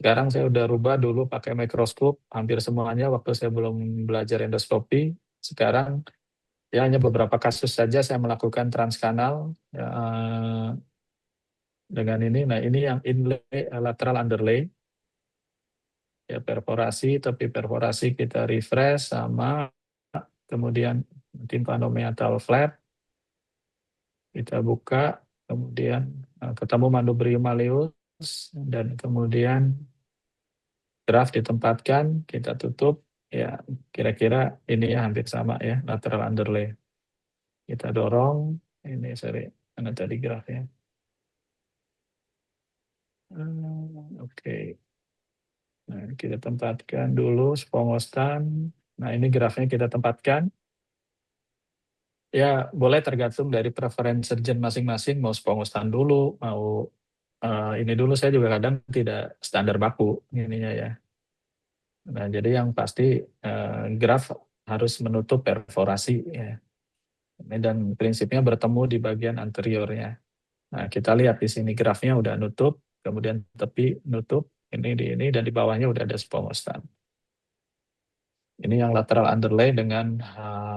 Sekarang saya udah rubah dulu pakai mikroskop, hampir semuanya waktu saya belum belajar endoskopi. Sekarang ya hanya beberapa kasus saja saya melakukan transkanal ya, dengan ini. Nah ini yang inlay lateral underlay ya perforasi, tapi perforasi kita refresh sama kemudian tympanomeatal flap kita buka, kemudian ketemu manubrium malleus. dan kemudian draft ditempatkan, kita tutup, ya kira-kira ini ya hampir sama ya, lateral underlay. Kita dorong, ini sorry, mana tadi grafnya. Oke. Nah, kita tempatkan dulu spongostan. Nah, ini grafnya kita tempatkan. Ya, boleh tergantung dari preferensi surgeon masing-masing, mau spongostan dulu, mau ini dulu. Saya juga kadang tidak standar baku ininya ya. Nah, jadi yang pasti graf harus menutup perforasi ya. Dan prinsipnya bertemu di bagian anteriornya. Nah, kita lihat di sini grafnya udah nutup, kemudian tepi nutup, ini di ini, dan di bawahnya udah ada spongostan. Ini yang lateral underlay dengan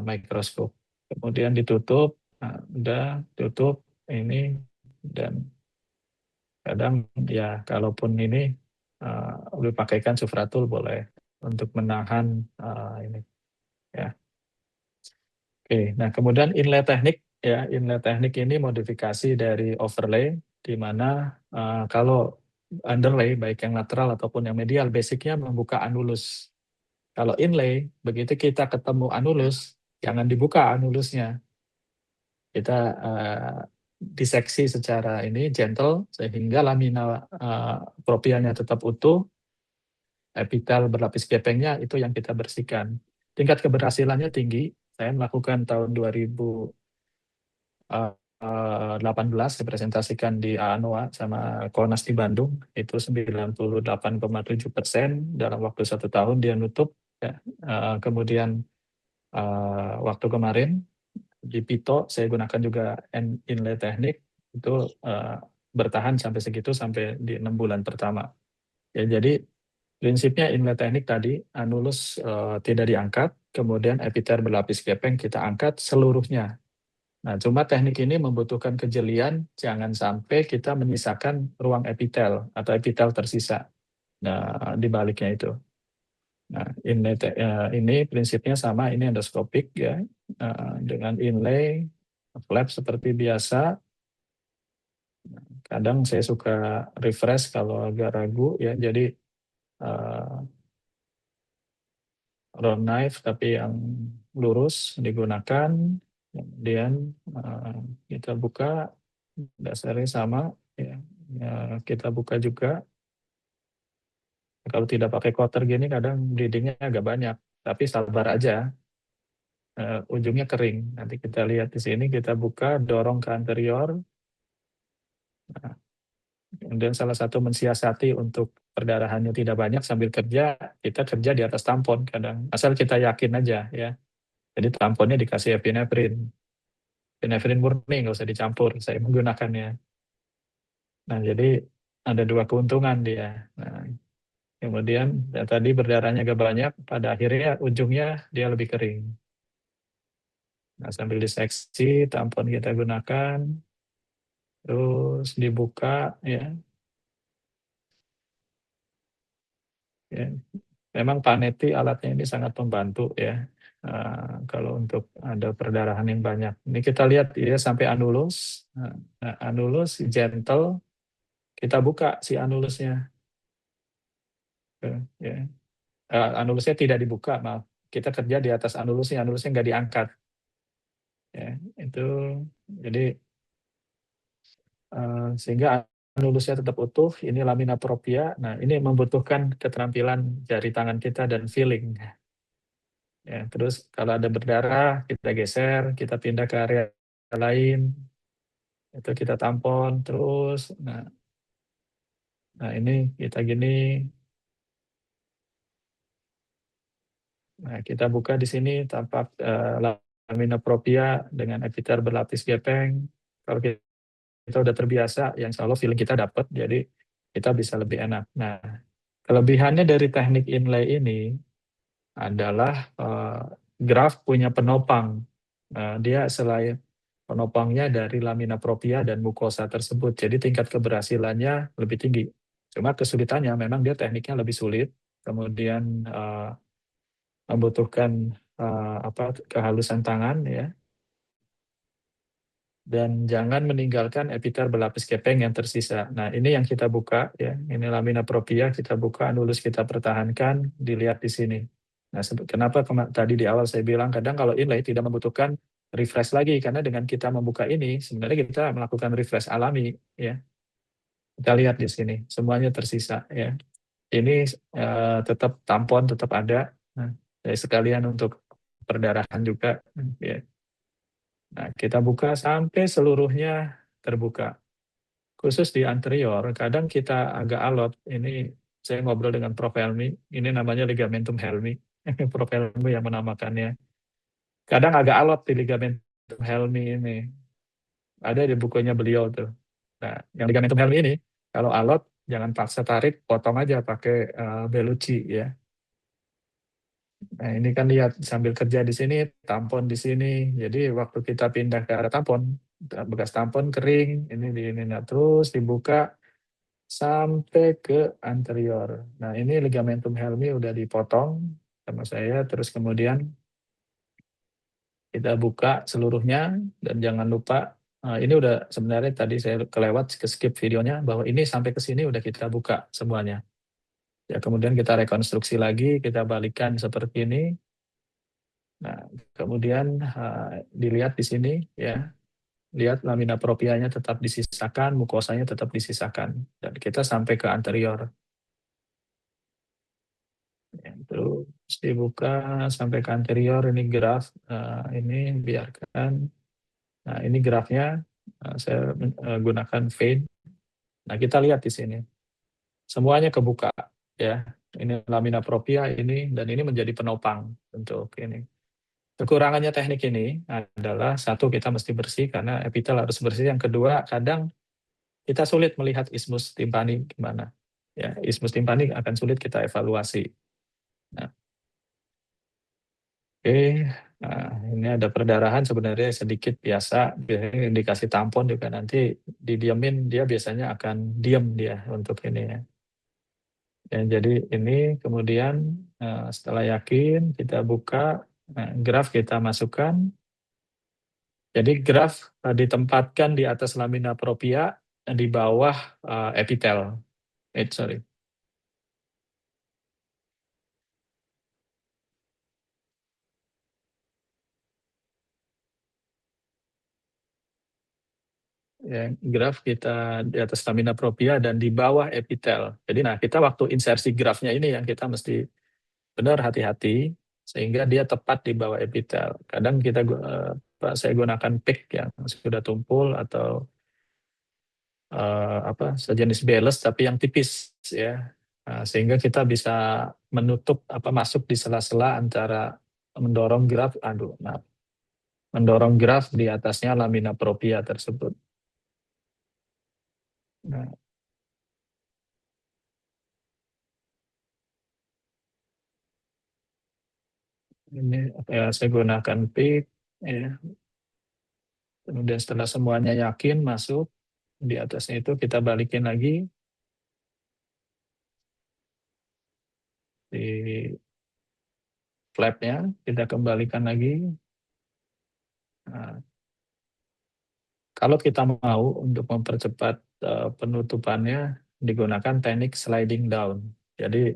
mikroskop. Kemudian ditutup, nah, udah tutup ini, dan kadang ya kalaupun ini pakaikan sufratul boleh untuk menahan ini ya. Oke, nah kemudian inlay teknik ya, inlay teknik ini modifikasi dari overlay, di mana kalau underlay baik yang lateral ataupun yang medial basicnya membuka anulus. Kalau inlay, begitu kita ketemu anulus, jangan dibuka anulusnya. Kita diseksi secara ini gentle sehingga lamina propianya tetap utuh, epitel berlapis gepengnya itu yang kita bersihkan. Tingkat keberhasilannya tinggi. Saya melakukan tahun 2018 dipresentasikan di ANOA sama Konas di Bandung, itu 98,7% dalam waktu 1 tahun dia nutup. Ya. Kemudian waktu kemarin di Pito saya gunakan juga inlay teknik itu bertahan sampai segitu sampai di 6 bulan pertama. Ya, jadi prinsipnya inlay teknik tadi anulus tidak diangkat, kemudian epiter berlapis gepeng kita angkat seluruhnya. Nah, cuma teknik ini membutuhkan kejelian, jangan sampai kita menyisakan ruang epitel atau epitel tersisa. Nah, di baliknya itu. Nah, ini prinsipnya sama, ini endoskopik ya, dengan inlay, flap seperti biasa. Kadang saya suka refresh kalau agak ragu ya, jadi round knife tapi yang lurus digunakan, kemudian kita buka, dasarnya sama ya. Kita buka juga. Kalau tidak pakai cutter gini kadang bleedingnya agak banyak, tapi sabar aja, ujungnya kering. Nanti kita lihat di sini, kita buka, dorong ke anterior. Nah, kemudian salah satu mensiasati untuk perdarahannya tidak banyak sambil kerja, kita kerja di atas tampon kadang, asal kita yakin aja ya. Jadi tamponnya dikasih epinefrin. Epinefrin murni, nggak usah dicampur, saya menggunakannya. Nah, jadi ada 2 keuntungan dia. Nah, kemudian ya, tadi berdarahnya agak banyak, pada akhirnya ujungnya dia lebih kering. Nah, sambil diseksi, tampon kita gunakan, terus dibuka ya. Ya. Memang Paneti alatnya ini sangat membantu ya. Kalau untuk ada perdarahan yang banyak. Ini kita lihat ya sampai anulus. Nah, anulus gentle, kita buka si anulusnya. Ya. Anulusnya tidak dibuka, maaf. Kita kerja di atas anulusnya nggak diangkat. Ya, itu jadi sehingga anulusnya tetap utuh. Ini lamina propria. Nah, ini membutuhkan keterampilan jari tangan kita dan feeling. Ya, terus kalau ada berdarah, kita geser, kita pindah ke area lain, itu kita tampon terus. Nah ini kita gini. Nah, kita buka di sini tampak lamina propria dengan epiter berlapis gepeng. Kalau kita udah terbiasa, yang insya Allah feeling kita dapat, jadi kita bisa lebih enak. Nah, kelebihannya dari teknik inlay ini adalah graf punya penopang. Dia selain penopangnya dari lamina propria dan mukosa tersebut, jadi tingkat keberhasilannya lebih tinggi. Cuma kesulitannya memang dia tekniknya lebih sulit, kemudian membutuhkan kehalusan tangan ya. dan jangan meninggalkan epitel berlapis kepeng yang tersisa. Nah, ini yang kita buka ya. Ini lamina propria kita buka, anulus kita pertahankan, dilihat di sini. Nah, kenapa tadi di awal saya bilang kadang kalau inlay tidak membutuhkan refresh lagi karena dengan kita membuka ini sebenarnya kita melakukan refresh alami ya. Kita lihat di sini semuanya tersisa ya. Ini tetap tampon tetap ada. Nah, sekalian untuk perdarahan juga ya. Nah, kita buka sampai seluruhnya terbuka. Khusus di anterior, kadang kita agak alot. Ini saya ngobrol dengan Prof. Helmi, ini namanya ligamentum Helmi. Prof. Helmi yang menamakannya. Kadang agak alot di ligamentum Helmi ini. Ada di bukunya beliau tuh. Nah, yang ligamentum Helmi ini, kalau alot, jangan paksa tarik, potong aja pakai Bellucci ya. Nah, ini kan lihat sambil kerja di sini, tampon di sini. Jadi waktu kita pindah ke arah tampon, bekas tampon kering, ini nah, terus dibuka sampai ke anterior. Nah, ini ligamentum Helmi udah dipotong sama saya, terus kemudian kita buka seluruhnya dan jangan lupa ini udah sebenarnya tadi saya kelewat ke skip videonya bahwa ini sampai ke sini udah kita buka semuanya. Ya, kemudian kita rekonstruksi lagi, kita balikan seperti ini. Nah, kemudian dilihat di sini ya, lihat lamina proprianya tetap disisakan, mukosanya tetap disisakan, dan kita sampai ke anterior. Ya, terus dibuka sampai ke anterior, ini graf, ini biarkan. Nah, ini grafnya, saya gunakan fade. Nah, kita lihat di sini, semuanya kebuka ya. Ini lamina propria ini, dan ini menjadi penopang untuk ini. Kekurangannya teknik ini adalah satu kita mesti bersih karena epitel harus bersih. Yang kedua kadang kita sulit melihat ismus timpani gimana. Ya, ismus timpani akan sulit kita evaluasi. Nah, oke, nah, ini ada perdarahan sebenarnya sedikit biasa. Biasanya dikasih tampon juga nanti didiemin dia biasanya akan diam dia untuk ini ya. Dan jadi ini kemudian setelah yakin kita buka graf kita masukkan. Jadi graf ditempatkan di atas lamina propria dan di bawah epitel. Sorry. Ya, graf kita di atas lamina propria dan di bawah epitel. Jadi nah kita waktu insersi grafnya ini yang kita mesti benar hati-hati sehingga dia tepat di bawah epitel. Kadang kita saya gunakan pick yang sudah tumpul atau sejenis bales tapi yang tipis ya. Nah, sehingga kita bisa menutup masuk di sela-sela antara mendorong graf mendorong graf di atasnya lamina propria tersebut. Nah, ini ya, saya gunakan pick ya. Kemudian setelah semuanya yakin masuk di atasnya itu kita balikin lagi di flapnya, kita kembalikan lagi. Nah, kalau kita mau untuk mempercepat penutupannya digunakan teknik sliding down. Jadi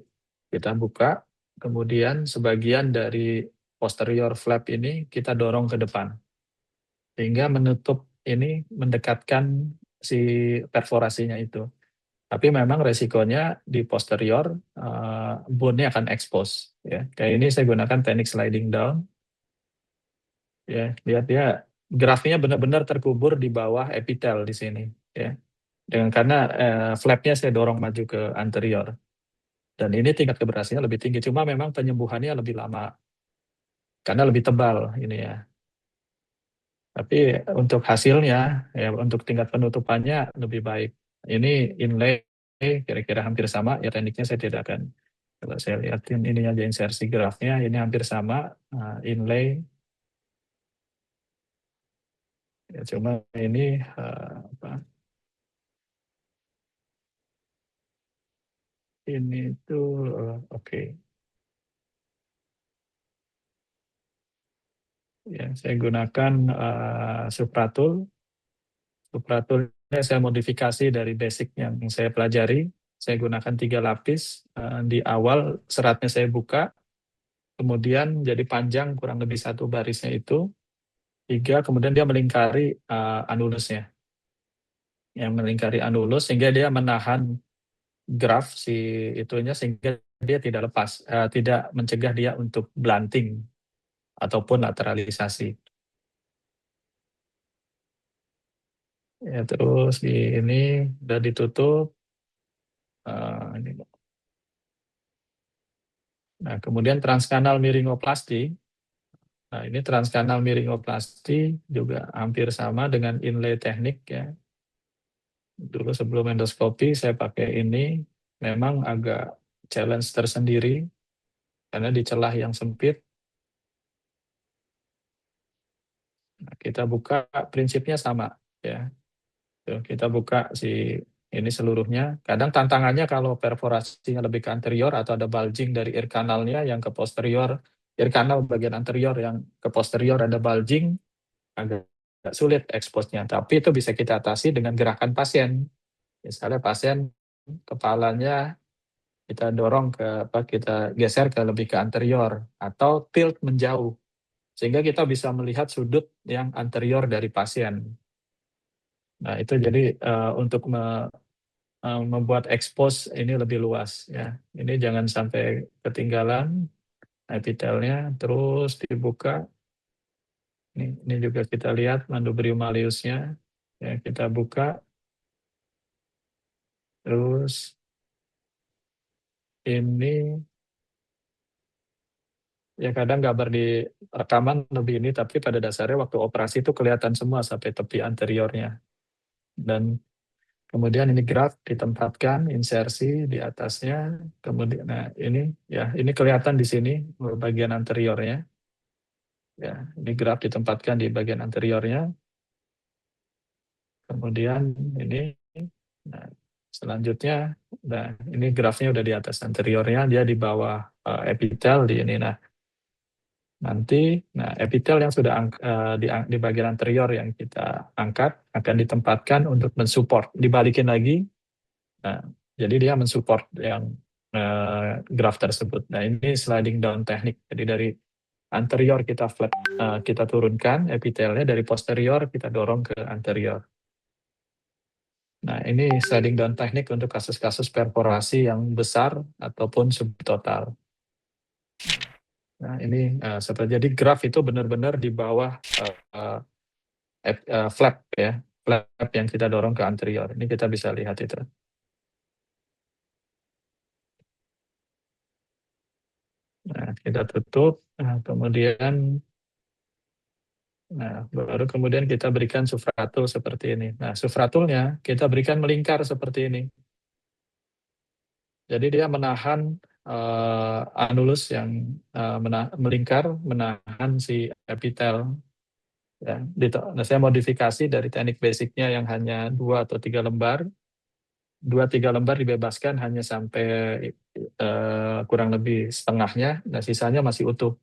kita buka, kemudian sebagian dari posterior flap ini kita dorong ke depan. Sehingga menutup ini mendekatkan si perforasinya itu. Tapi memang resikonya di posterior bone-nya akan expose ya. Kayak ini saya gunakan teknik sliding down. Ya, lihat ya grafnya benar-benar terkubur di bawah epitel di sini ya. Dengan karena flapnya saya dorong maju ke anterior. Dan ini tingkat keberhasilan lebih tinggi, cuma memang penyembuhannya lebih lama karena lebih tebal ini ya. Tapi untuk hasilnya, ya untuk tingkat penutupannya lebih baik. Ini inlay kira-kira hampir sama, ya tekniknya saya tidak akan, kalau saya lihatin ini aja insersi grafnya, ini hampir sama, inlay. Ya, cuma ini ini tuh oke. Ya, saya gunakan supratul. Supratulnya saya modifikasi dari basic yang saya pelajari. Saya gunakan 3 lapis. Di awal seratnya saya buka, kemudian jadi panjang kurang lebih 1 barisnya itu. 3, kemudian dia melingkari anulusnya. Yang melingkari anulus sehingga dia menahan graf si itunya sehingga dia tidak lepas, tidak mencegah dia untuk blunting ataupun lateralisasi. Ya, terus ini udah ditutup. Ini. Nah, kemudian transkanal miringoplasti. Nah, ini transkanal miringoplasti juga hampir sama dengan inlay teknik ya. Dulu sebelum endoskopi saya pakai ini, memang agak challenge tersendiri karena di celah yang sempit. Nah, kita buka prinsipnya sama ya. Tuh, kita buka si ini seluruhnya. Kadang tantangannya kalau perforasinya lebih ke anterior atau ada bulging dari ear kanalnya yang ke posterior, ear kanal bagian anterior yang ke posterior ada bulging, agak sulit expose-nya. Tapi itu bisa kita atasi dengan gerakan pasien. Misalnya pasien kepalanya kita dorong ke apa, kita geser ke lebih ke anterior atau tilt menjauh sehingga kita bisa melihat sudut yang anterior dari pasien. Nah, itu jadi untuk membuat expose ini lebih luas ya. Ini jangan sampai ketinggalan epitelnya, terus dibuka. Ini juga kita lihat mandubrium malleusnya. Ya, kita buka. Terus ini ya kadang gambar di rekaman lebih ini, tapi pada dasarnya waktu operasi itu kelihatan semua sampai tepi anteriornya. Dan kemudian ini graf ditempatkan, insersi di atasnya. Kemudian, nah ini ya, ini kelihatan di sini bagian anteriornya. Ya, ini graf ditempatkan di bagian anteriornya. Kemudian ini, nah, selanjutnya, nah ini grafnya udah di atas anteriornya, dia di bawah epitel di ini. Nah, nanti, nah epitel yang sudah di bagian anterior yang kita angkat akan ditempatkan untuk mensupport, dibalikin lagi. Nah, jadi dia mensupport yang graf tersebut. Nah, ini sliding down teknik. Jadi dari anterior kita flat, kita turunkan epitelnya, dari posterior kita dorong ke anterior. Nah, ini sliding down teknik untuk kasus-kasus perforasi yang besar ataupun subtotal. Nah, ini seperti jadi graf itu benar-benar di bawah flap ya, flap yang kita dorong ke anterior. Ini kita bisa lihat itu. Nah, kita tutup. Nah, kemudian baru kemudian kita berikan sufratul seperti ini. Nah, sufratulnya kita berikan melingkar seperti ini. Jadi dia menahan anulus yang melingkar, menahan si epitel. Ya, nah, saya modifikasi dari teknik basicnya yang hanya 2 atau 3 lembar. 2-3 lembar dibebaskan hanya sampai kurang lebih setengahnya, nah sisanya masih utuh.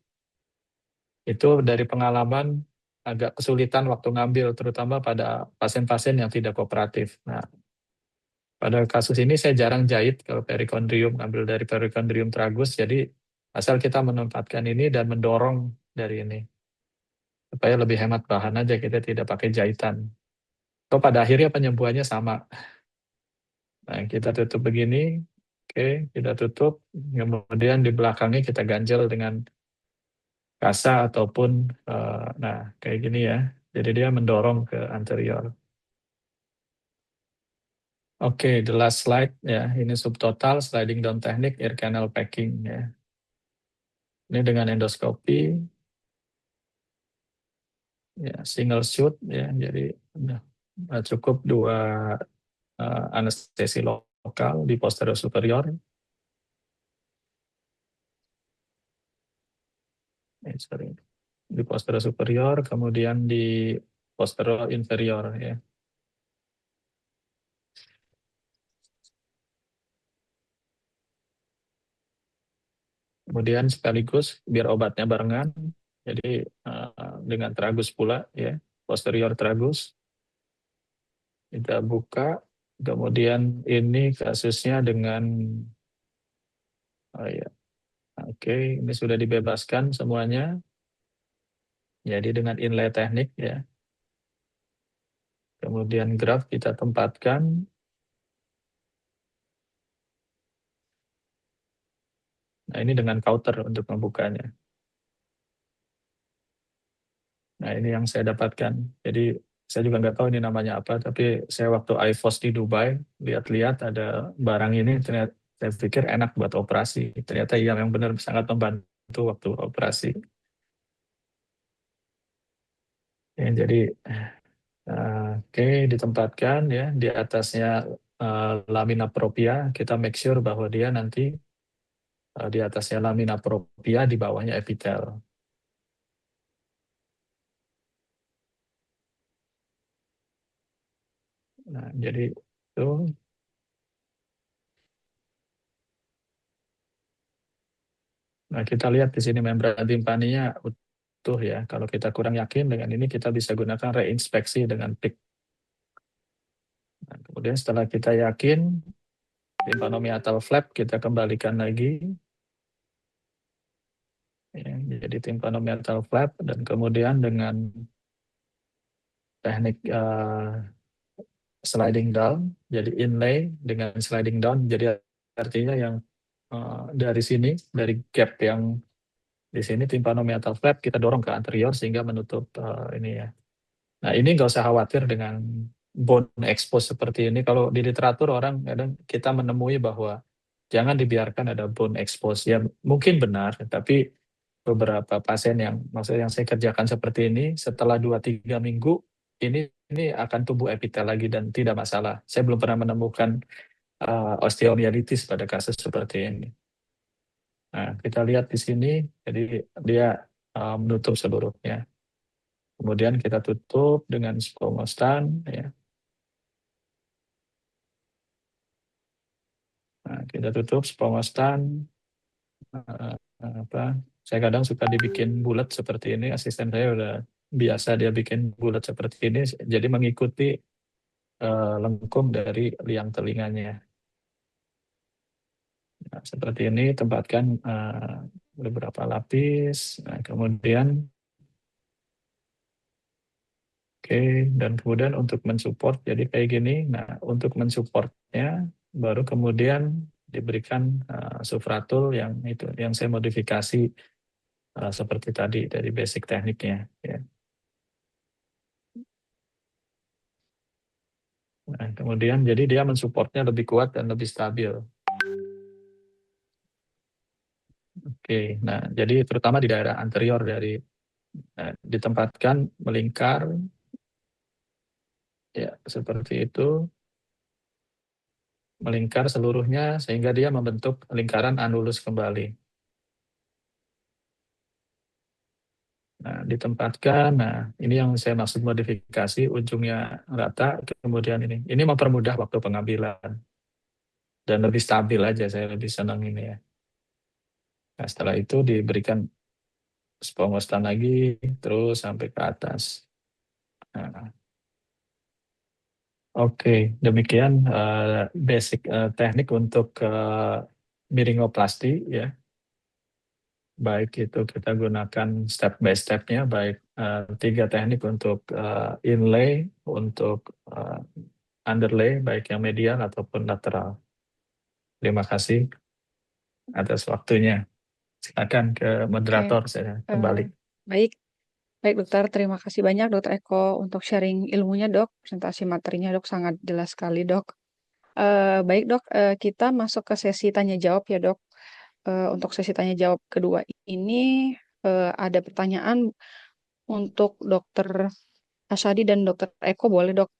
Itu dari pengalaman agak kesulitan waktu ngambil, terutama pada pasien-pasien yang tidak kooperatif. Nah, pada kasus ini saya jarang jahit kalau perikondrium, ngambil dari perikondrium tragus, jadi asal kita menempatkan ini dan mendorong dari ini. Supaya lebih hemat bahan aja, kita tidak pakai jahitan. So, pada akhirnya penyembuhannya sama. Nah, kita tutup begini, oke, kita tutup, kemudian di belakangnya kita ganjel dengan kasa ataupun, nah kayak gini ya, jadi dia mendorong ke anterior. Oke, the last slide ya, ini subtotal sliding down teknik ear canal packing ya. Ini dengan endoskopi, ya single shoot ya, jadi cukup 2 anestesi lokal di posterior superior. Di posterior superior, kemudian di posterior inferior ya. Kemudian sekaligus biar obatnya barengan, jadi dengan tragus pula ya, posterior tragus. Kita buka, kemudian ini kasusnya dengan, oh ya, oke, ini sudah dibebaskan semuanya. Jadi dengan inlay teknik ya. Kemudian graf kita tempatkan. Nah ini dengan counter untuk membukanya. Nah ini yang saya dapatkan. Jadi saya juga nggak tahu ini namanya apa, tapi saya waktu iFOS di Dubai, lihat-lihat ada barang ini, ternyata saya pikir enak buat operasi. Ternyata iya yang benar sangat membantu waktu operasi. Ya, jadi oke, ditempatkan ya di atasnya lamina propria. Kita make sure bahwa dia nanti di atasnya lamina propria, di bawahnya epitel. Nah, jadi itu. Nah, kita lihat di sini membran timpaninya utuh ya. Kalau kita kurang yakin dengan ini, kita bisa gunakan reinspeksi dengan PIC. Nah, kemudian setelah kita yakin, tympanomeatal flap kita kembalikan lagi. Ya, jadi tympanomeatal flap, dan kemudian dengan teknik sliding down, jadi inlay dengan sliding down, jadi artinya yang dari sini, dari gap yang di sini tympanomeatal flap kita dorong ke anterior sehingga menutup ini ya. Nah ini nggak usah khawatir dengan bone expose seperti ini. Kalau di literatur orang kadang kita menemui bahwa jangan dibiarkan ada bone expose. Ya mungkin benar, tapi beberapa pasien yang maksudnya yang saya kerjakan seperti ini setelah 2-3 minggu ini akan tumbuh epitel lagi dan tidak masalah. Saya belum pernah menemukan osteomyelitis pada kasus seperti ini. Nah, kita lihat di sini, jadi dia menutup seluruhnya. Kemudian kita tutup dengan squamostan, ya. Nah, kita tutup squamostan. Apa? Saya kadang suka dibikin bulat seperti ini. Asisten saya udah biasa dia bikin bulat seperti ini, jadi mengikuti lengkung dari liang telinganya. Nah, seperti ini tempatkan beberapa lapis. Nah, kemudian oke, dan kemudian untuk mensupport jadi kayak gini. Nah, untuk mensupportnya baru kemudian diberikan sufratul yang itu yang saya modifikasi seperti tadi dari basic tekniknya ya. Nah, kemudian jadi dia mensupportnya lebih kuat dan lebih stabil. Oke, nah jadi terutama di daerah anterior dari ditempatkan melingkar ya seperti itu, melingkar seluruhnya sehingga dia membentuk lingkaran anulus kembali. Nah, ditempatkan. Nah, ini yang saya maksud modifikasi, ujungnya rata, kemudian ini mempermudah waktu pengambilan dan lebih stabil aja. Saya lebih senang ini ya. Nah, setelah itu diberikan spongostan lagi, terus sampai ke atas. Nah, oke, demikian basic teknik untuk miringoplasti ya. Baik itu kita gunakan step by step-nya, baik 3 teknik untuk inlay, untuk underlay, baik yang medial ataupun lateral. Terima kasih atas waktunya. Silakan ke Oke, moderator, saya eh, kembali. baik, baik dokter. Terima kasih banyak dokter Eko untuk sharing ilmunya dok. Presentasi materinya dok sangat jelas sekali dok. Baik dok, kita masuk ke sesi tanya jawab ya dok. Untuk sesi tanya jawab kedua ini ada pertanyaan untuk dokter Asyadi dan dokter Eko boleh dok.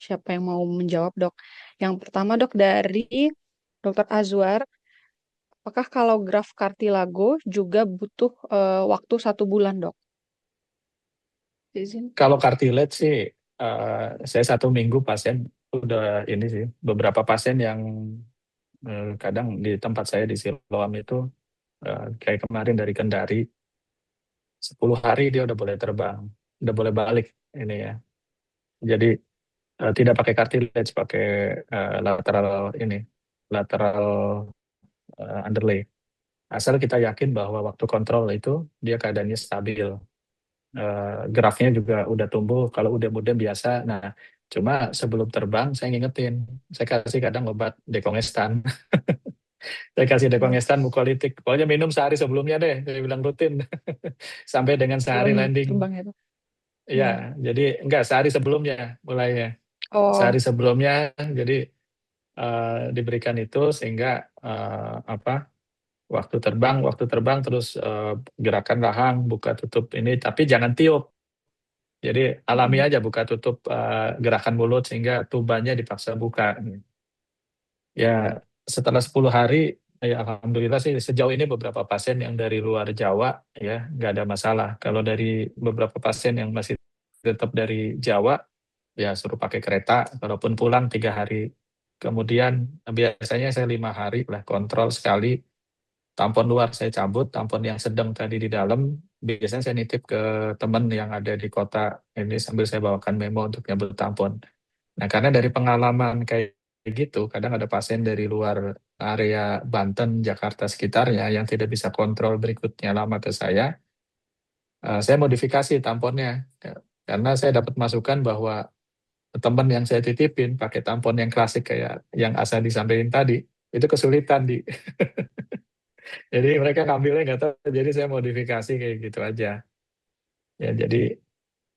Siapa yang mau menjawab dok? Yang pertama dok dari dokter Azwar. Apakah kalau graf kartilago juga butuh waktu 1 bulan, dok? Izin. Kalau cartilage sih, saya 1 minggu pasien udah ini sih. Beberapa pasien yang kadang di tempat saya di Siloam itu, kayak kemarin dari Kendari, 10 hari dia udah boleh terbang, udah boleh balik ini ya. Jadi Tidak pakai cartilage, pakai lateral ini, lateral underlay. Asal kita yakin bahwa waktu kontrol itu dia keadaannya stabil. Grafnya juga udah tumbuh, kalau udah muda biasa. Nah, cuma sebelum terbang saya ngingetin, saya kasih kadang obat dekongestan. Saya kasih Oh, dekongestan mukolitik. Pokoknya minum sehari sebelumnya deh, saya bilang rutin. Sampai dengan sehari sebelum landing. terbang ya dok. Ya, Ya. jadi enggak sehari sebelumnya mulainya. Oh, Sehari sebelumnya, jadi diberikan itu sehingga apa waktu terbang terus gerakan rahang buka tutup ini, tapi jangan tiup. Jadi alami mm, aja buka tutup gerakan mulut sehingga tubannya dipaksa buka. Ya, setelah 10 hari, ya alhamdulillah sih sejauh ini beberapa pasien yang dari luar Jawa ya nggak ada masalah. Kalau dari beberapa pasien yang masih tetap dari Jawa, ya suruh pakai kereta. Kalaupun pulang 3 hari kemudian, biasanya saya 5 hari lah kontrol sekali. Tampon luar saya cabut, tampon yang sedang tadi di dalam, biasanya saya nitip ke teman yang ada di kota ini sambil saya bawakan memo untuk nyabut tampon. Nah, karena dari pengalaman kayak gitu, kadang ada pasien dari luar area Banten, Jakarta sekitarnya yang tidak bisa kontrol berikutnya lama ke saya modifikasi tamponnya. Karena saya dapat masukan bahwa teman yang saya titipin pakai tampon yang klasik kayak yang asal disampaikan tadi, itu kesulitan jadi mereka ngambilnya nggak tahu, jadi saya modifikasi kayak gitu aja. Ya, jadi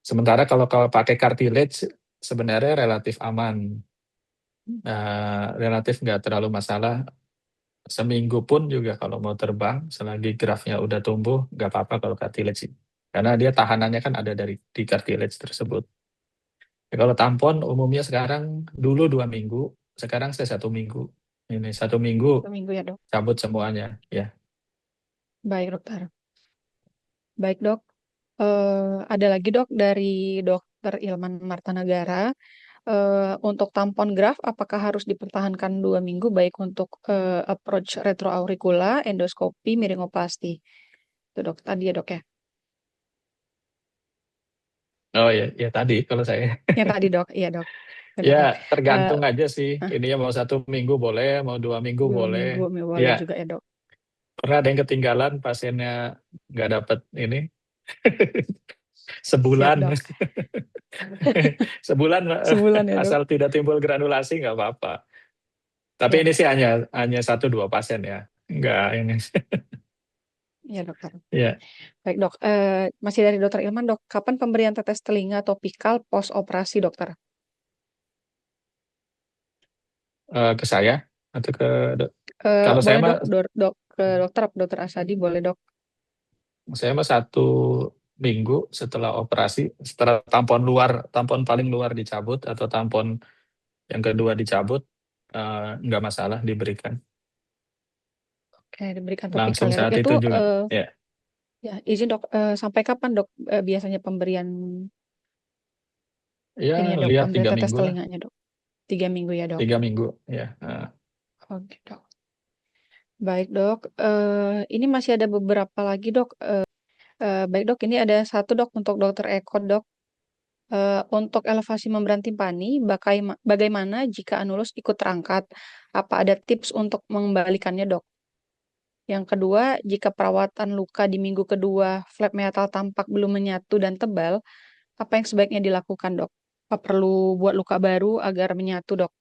sementara kalau kalau pakai cartilage sebenarnya relatif aman. Relatif nggak terlalu masalah. Seminggu pun juga kalau mau terbang, selagi grafnya udah tumbuh, nggak apa-apa kalau cartilage sih. Karena dia tahanannya kan ada dari di cartilage tersebut. Ya, kalau tampon umumnya sekarang, dulu 2 minggu, sekarang saya 1 minggu. Ini 1 minggu seminggu ya dok. cabut semuanya. Ya, Baik dokter. Baik dok. Ada lagi dok dari dokter Ilman Martanagara. Untuk tampon graf, apakah harus dipertahankan 2 minggu baik untuk approach retroauricula, endoskopi, miringoplasti? Itu dok tadi ya dok ya. oh ya, ya tadi kalau saya. Yang tadi dok, iya dok. Ya, Benar dok. Eh, tergantung aja sih. ah, Ini ya mau 1 minggu boleh, mau 2 minggu dua boleh. minggu Ya, boleh juga ya dok. pernah ada yang ketinggalan pasiennya nggak dapat ini Siap sebulan. dok. Sebulan Sebulan ya dok. asal tidak timbul granulasi nggak apa-apa. Tapi Iya ini dok. sih hanya 1-2 pasien ya. Nggak ini. Iya dokter. Ya, Baik dok. Masih dari dokter Ilman dok. Kapan pemberian tetes telinga topikal post operasi dokter? ke saya atau ke kalau saya Boleh mah dok, dok ke dokter dokter Asadi boleh dok. 1 minggu setelah operasi, setelah tampon luar, tampon paling luar dicabut atau tampon yang kedua dicabut, nggak masalah diberikan Oke, diberikan topikal langsung ya dok. saat Itu itu juga. Ya, ya izin dok. Sampai kapan dok biasanya pemberian ya ini ya dok, lihat pemberian tiga tetes minggu lah, telinganya dok? 3 minggu ya dok. 3 minggu ya. Oke dok. Baik dok. Ini masih ada beberapa lagi dok. Baik dok, ini ada satu dok untuk dokter Eko dok. Untuk elevasi membran timpani, bagaimana jika anulus ikut terangkat? Apa ada tips untuk mengembalikannya dok? Yang kedua, jika perawatan luka di minggu kedua, flap metal tampak belum menyatu dan tebal, apa yang sebaiknya dilakukan dok? Apa perlu buat luka baru agar menyatu dok?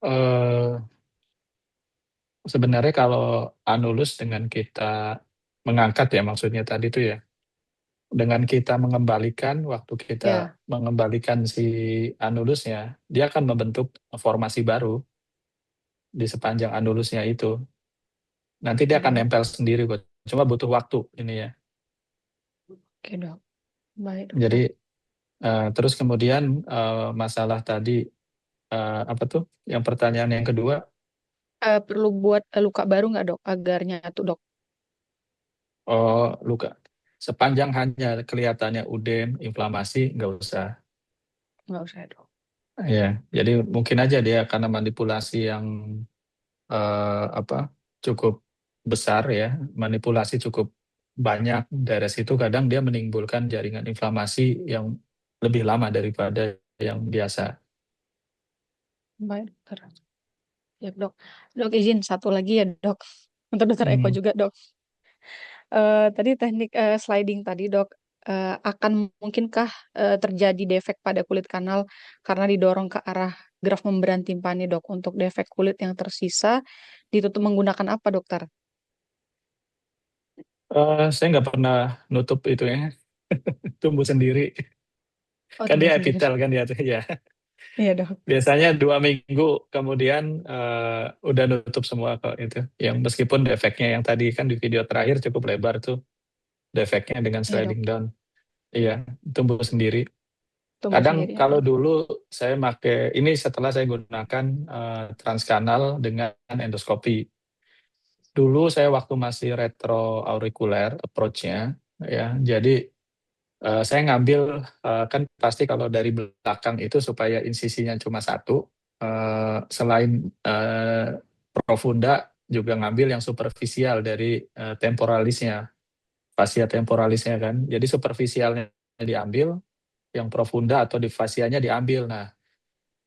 eh Sebenarnya kalau anulus dengan kita mengangkat ya maksudnya tadi itu ya, dengan kita mengembalikan, waktu kita Ya, mengembalikan si anulusnya, dia akan membentuk formasi baru di sepanjang anulusnya itu. Nanti dia oke akan dok. nempel sendiri kok. Cuma butuh waktu ini ya. Oke dok. Baik Jadi dokter. terus kemudian masalah tadi apa tuh? Yang pertanyaan yang kedua, Perlu buat luka baru nggak dok agar nyatu dok? oh luka. Sepanjang hanya kelihatannya udem, inflamasi, nggak usah. Nggak usah dok. Ya, jadi mungkin aja dia karena manipulasi yang apa cukup besar ya, manipulasi cukup banyak dari situ kadang dia menimbulkan jaringan inflamasi yang lebih lama daripada yang biasa. Baik, dokter. Ya, dok. Dok, izin satu lagi ya, dok. Untuk dokter Eko Hmm. juga, dok. Tadi teknik sliding tadi, dok. Akan mungkinkah terjadi defek pada kulit kanal karena didorong ke arah graf membran timpani, dok? Untuk defek kulit yang tersisa ditutup menggunakan apa, dokter? Saya nggak pernah nutup itu ya, tumbuh sendiri. Oh, Kan tunggu dia sendiri. epitel kan dia tuh ya. Iya, dok. Biasanya 2 minggu kemudian udah nutup semua kok itu. Yang meskipun defeknya yang tadi kan di video terakhir cukup lebar tuh defeknya dengan Iya, dok. sliding down. Iya, tumbuh sendiri. Tumbuh Kadang sendiri ya, kalau dok. dulu saya pakai ini setelah saya gunakan transkanal dengan endoskopi. Dulu saya waktu masih retroaurikuler approach-nya ya. Jadi saya ngambil kan pasti kalau dari belakang itu supaya insisinya cuma satu, selain profunda juga ngambil yang superficial dari temporalisnya, fascia temporalisnya kan. Jadi superficialnya diambil, yang profunda atau di fascianya diambil. Nah,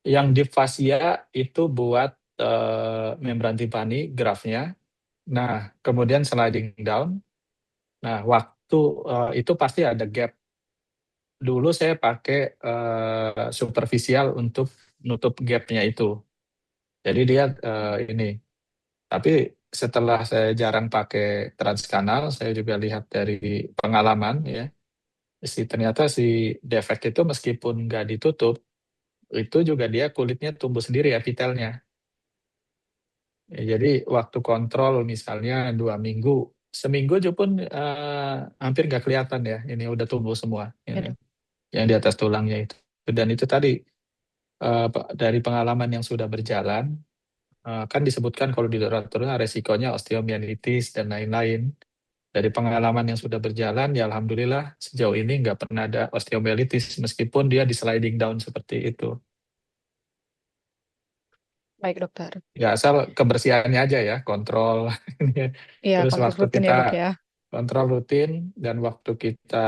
yang di fascia itu buat membran timpani, grafnya. Nah, kemudian sliding down. Nah, waktu itu pasti ada gap. Dulu saya pakai superficial untuk nutup gapnya itu. Jadi dia ini. Tapi setelah saya jarang pakai transkanal, saya juga lihat dari pengalaman ya, ternyata si defect itu meskipun nggak ditutup, itu juga dia kulitnya tumbuh sendiri epitelnya. Ya, jadi waktu kontrol misalnya 2 minggu, seminggu aja pun hampir nggak kelihatan ya, ini udah tumbuh semua, Ya, ini dok. yang di atas tulangnya itu. Dan itu tadi dari pengalaman yang sudah berjalan, kan disebutkan kalau di literaturnya resikonya osteomielitis dan lain-lain. Dari pengalaman yang sudah berjalan, ya alhamdulillah sejauh ini nggak pernah ada osteomielitis meskipun dia di sliding down seperti itu. Baik, dokter. Ya asal kebersihannya aja ya, kontrol. Iya, Terus kontrol waktu rutin kita ya, dok ya. kontrol rutin dan waktu kita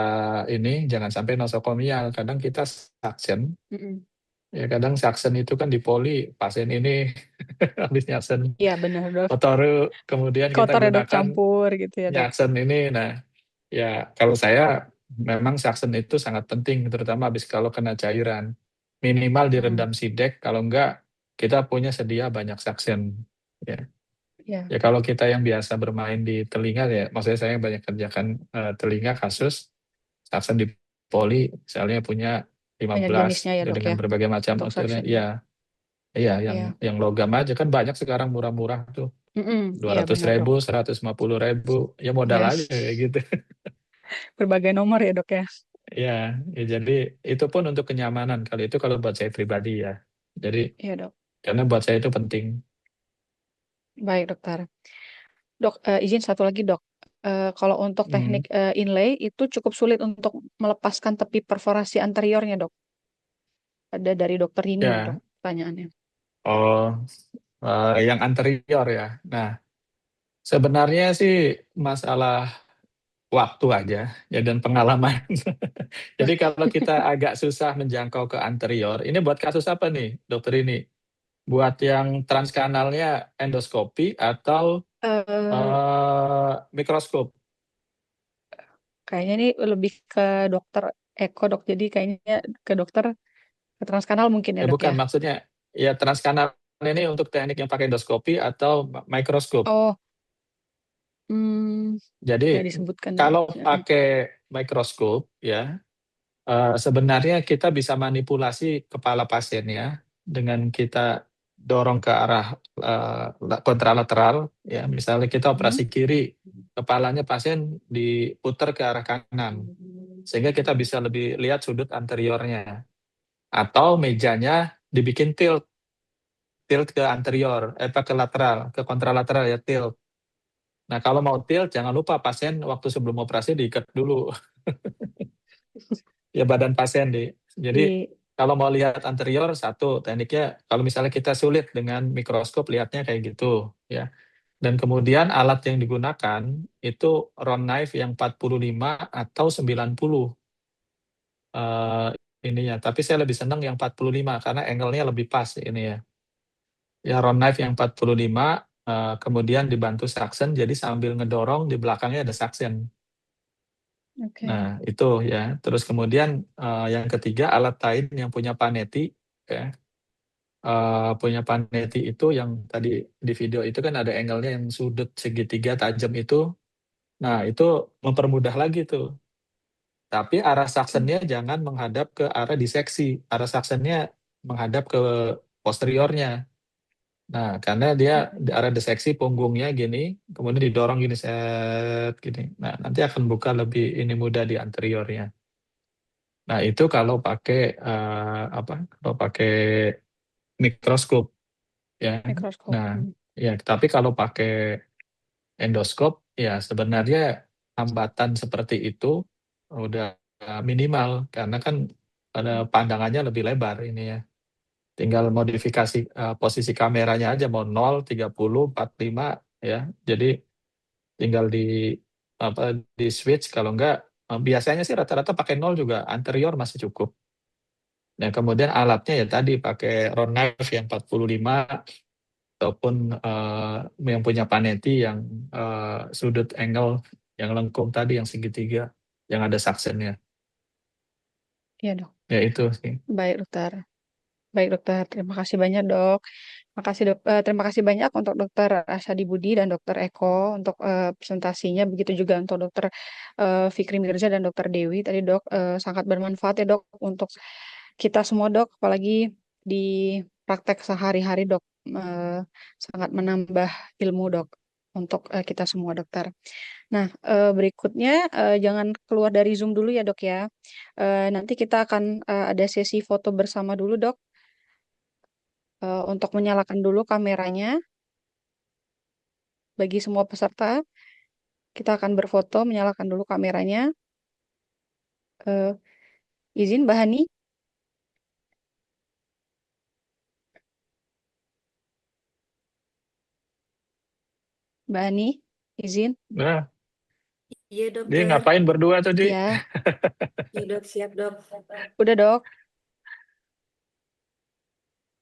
ini jangan sampai nosokomial. Kadang kita suction, Mm-mm. ya kadang suction itu kan di poli pasien ini habis nyaksen Iya, benar, dok. Otoru, kemudian kita Kotor ya, dok, gunakan campur gitu ya, dok. Jackson ini. Nah, ya kalau saya memang Jackson itu sangat penting, terutama habis kalau kena cairan. Minimal Mm-mm. direndam sidek, kalau enggak kita punya sedia banyak Jackson. Ya, Iya, ya kalau kita yang biasa bermain di telinga ya, maksudnya saya banyak kerjakan telinga kasus Jackson di poli, misalnya punya banyak 15 jenisnya ya, ya, dok dengan ya, berbagai macam untuk materialnya. suctionnya. Iya, iya Iya. yang logam aja kan banyak sekarang murah-murah tuh. Mm-mm. dua Iya, ratus benar, dok. ribu, 150.000, ya modal Iya, aja kayak gitu. berbagai nomor ya, dok ya. Ya, ya jadi itu pun untuk kenyamanan. Kalau itu kalau buat saya pribadi ya. Jadi Iya, dok. karena buat saya itu penting. Baik, dokter. Dok, izin satu lagi, dok. Kalau untuk Hmm, teknik inlay itu cukup sulit untuk melepaskan tepi perforasi anteriornya, dok. Ada dari dokter ini nih, dok, ya, pertanyaannya. oh, yang anterior ya. Nah, sebenarnya sih masalah waktu aja ya dan pengalaman. Jadi kalau kita agak susah menjangkau ke anterior, ini buat kasus apa nih, dokter ini? Buat yang transkanalnya endoskopi atau Eh, mikroskop? Kayaknya ini lebih ke dokter Eko, dok. Jadi kayaknya ke dokter ke transkanal mungkin ya, dok Bukan, ya. maksudnya ya transkanal ini untuk teknik yang pakai endoskopi atau mikroskop. Oh, hmm, Jadi nggak disebutkan. kalau Heeh. pakai mikroskop ya sebenarnya kita bisa manipulasi kepala pasiennya dengan kita dorong ke arah kontralateral ya. Misalnya kita operasi Mhm. kiri, kepalanya pasien diputar ke arah kanan sehingga kita bisa lebih lihat sudut anteriornya atau mejanya dibikin tilt tilt ke anterior, ke lateral, ke kontralateral ya tilt. Nah kalau mau tilt jangan lupa pasien waktu sebelum operasi diikat dulu ya badan pasien di. Jadi Di kalau mau lihat anterior satu tekniknya, kalau misalnya kita sulit dengan mikroskop lihatnya kayak gitu ya. Dan kemudian alat yang digunakan itu round knife yang 45 atau 90. ininya. Tapi saya lebih senang yang 45 karena angle-nya lebih pas ini ya. Ya round knife yang 45 kemudian dibantu suction jadi sambil ngedorong di belakangnya ada suction. Oke. Nah, itu ya. Terus kemudian yang ketiga alat lain yang punya paneti ya. Punya paneti itu yang tadi di video itu kan ada angle-nya yang sudut segitiga tajam itu. Nah, itu mempermudah lagi tuh. Tapi arah suctionnya jangan menghadap ke arah diseksi. Arah suctionnya menghadap ke posteriornya. Nah, karena dia di arah diseksi punggungnya gini, kemudian didorong gini set gini. Nah, nanti akan buka lebih ini mudah di anteriornya. Nah, itu kalau pakai apa? Kalau pakai mikroskop ya. Mikroskop. Nah, ya tapi kalau pakai endoskop ya sebenarnya hambatan seperti itu udah minimal karena kan pada pandangannya lebih lebar ini ya. Tinggal modifikasi posisi kameranya aja mau 0, 30, 45 ya. Jadi tinggal di apa di switch kalau enggak biasanya sih rata-rata pakai 0 juga anterior masih cukup. Nah, kemudian alatnya ya tadi pakai round knife yang 45 ataupun yang punya paneti yang sudut angle yang lengkung tadi yang segitiga yang ada suctionnya. Iya dok. Ya itu sih. Baik dokter. Baik dokter. Terima kasih banyak dok. Terima kasih banyak untuk dokter Asyadi Budi dan dokter Eko untuk presentasinya. Begitu juga untuk dokter Fikri Mirza dan dokter Dewi. Tadi dok sangat bermanfaat ya dok untuk kita semua dok. Apalagi di praktek sehari-hari dok. eh, Sangat menambah ilmu dok untuk kita semua dokter. Nah, berikutnya jangan keluar dari Zoom dulu ya dok ya. Nanti kita akan ada sesi foto bersama dulu dok. Untuk menyalakan dulu kameranya bagi semua peserta. Kita akan berfoto, menyalakan dulu kameranya. Eh, izin Mbak Hani, Mbak Hani, izin. Nah, Iya dia dokter. ngapain berdua tadi? Ya, Iya dok, siap dok. udah dok.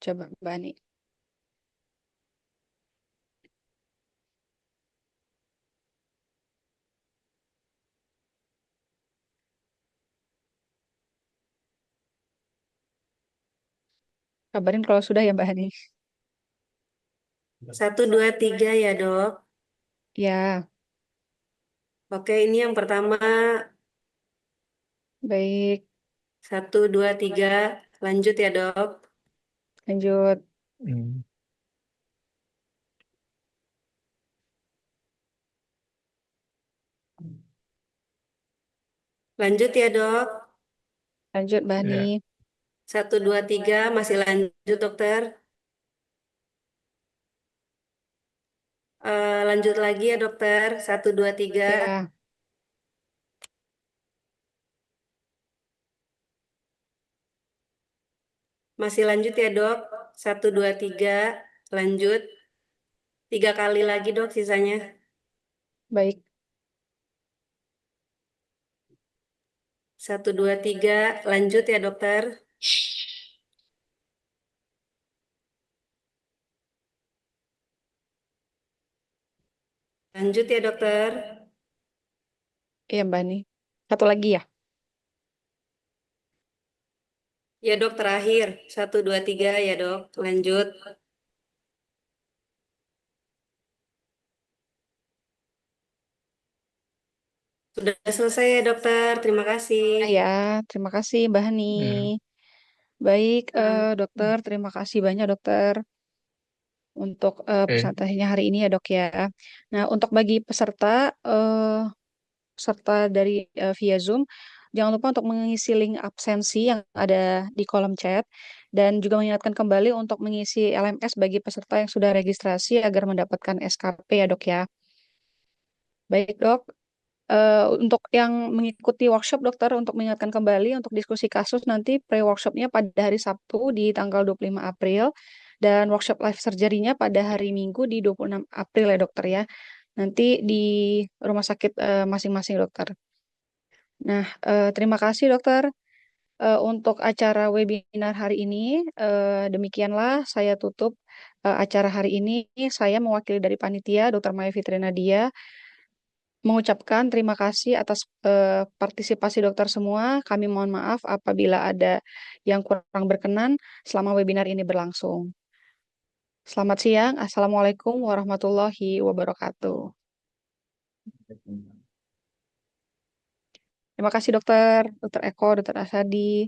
Coba Mbak Hani. Kabarin kalau sudah ya Mbak Hani. 1, 2, 3 ya dok. Ya, Oke, ini yang pertama. baik. 1, 2, 3. Lanjut ya dok. Lanjut. Hmm. Lanjut ya dok. Lanjut Mbak Hani. Ya. 1, 2, 3. Masih lanjut dokter. Lanjut lagi ya dokter. 1, 2, 3. Ya, Masih lanjut ya dok. 1, 2, 3. Lanjut. 3 kali lagi dok sisanya. baik. 1, 2, 3. Lanjut ya dokter. Lanjut ya dokter. Iya Mbak Hani. Satu lagi ya. Ya dok terakhir. 1, 2, 3 ya dok. Lanjut. Sudah selesai ya dokter. Terima kasih. Ya, terima kasih Mbak Hani. Ya. Baik, Nah, dokter. Terima kasih banyak dokter untuk Oke. presentasinya hari ini ya dok ya. Nah, untuk bagi peserta dari via Zoom, jangan lupa untuk mengisi link absensi yang ada di kolom chat dan juga mengingatkan kembali untuk mengisi LMS bagi peserta yang sudah registrasi agar mendapatkan SKP ya dok ya. Baik dok, untuk yang mengikuti workshop dokter untuk mengingatkan kembali untuk diskusi kasus nanti pre-workshopnya pada hari Sabtu di tanggal 25 April dan workshop live surgery-nya pada hari Minggu di 26 April ya dokter ya. Nanti di rumah sakit masing-masing dokter. Nah, terima kasih dokter. Untuk acara webinar hari ini, demikianlah saya tutup acara hari ini. Saya mewakili dari panitia, Dr. Maya Fitri Nadia, mengucapkan terima kasih atas partisipasi dokter semua. Kami mohon maaf apabila ada yang kurang berkenan selama webinar ini berlangsung. Selamat siang. Assalamualaikum warahmatullahi wabarakatuh. Terima kasih dokter, dokter Eko, dokter Asadi.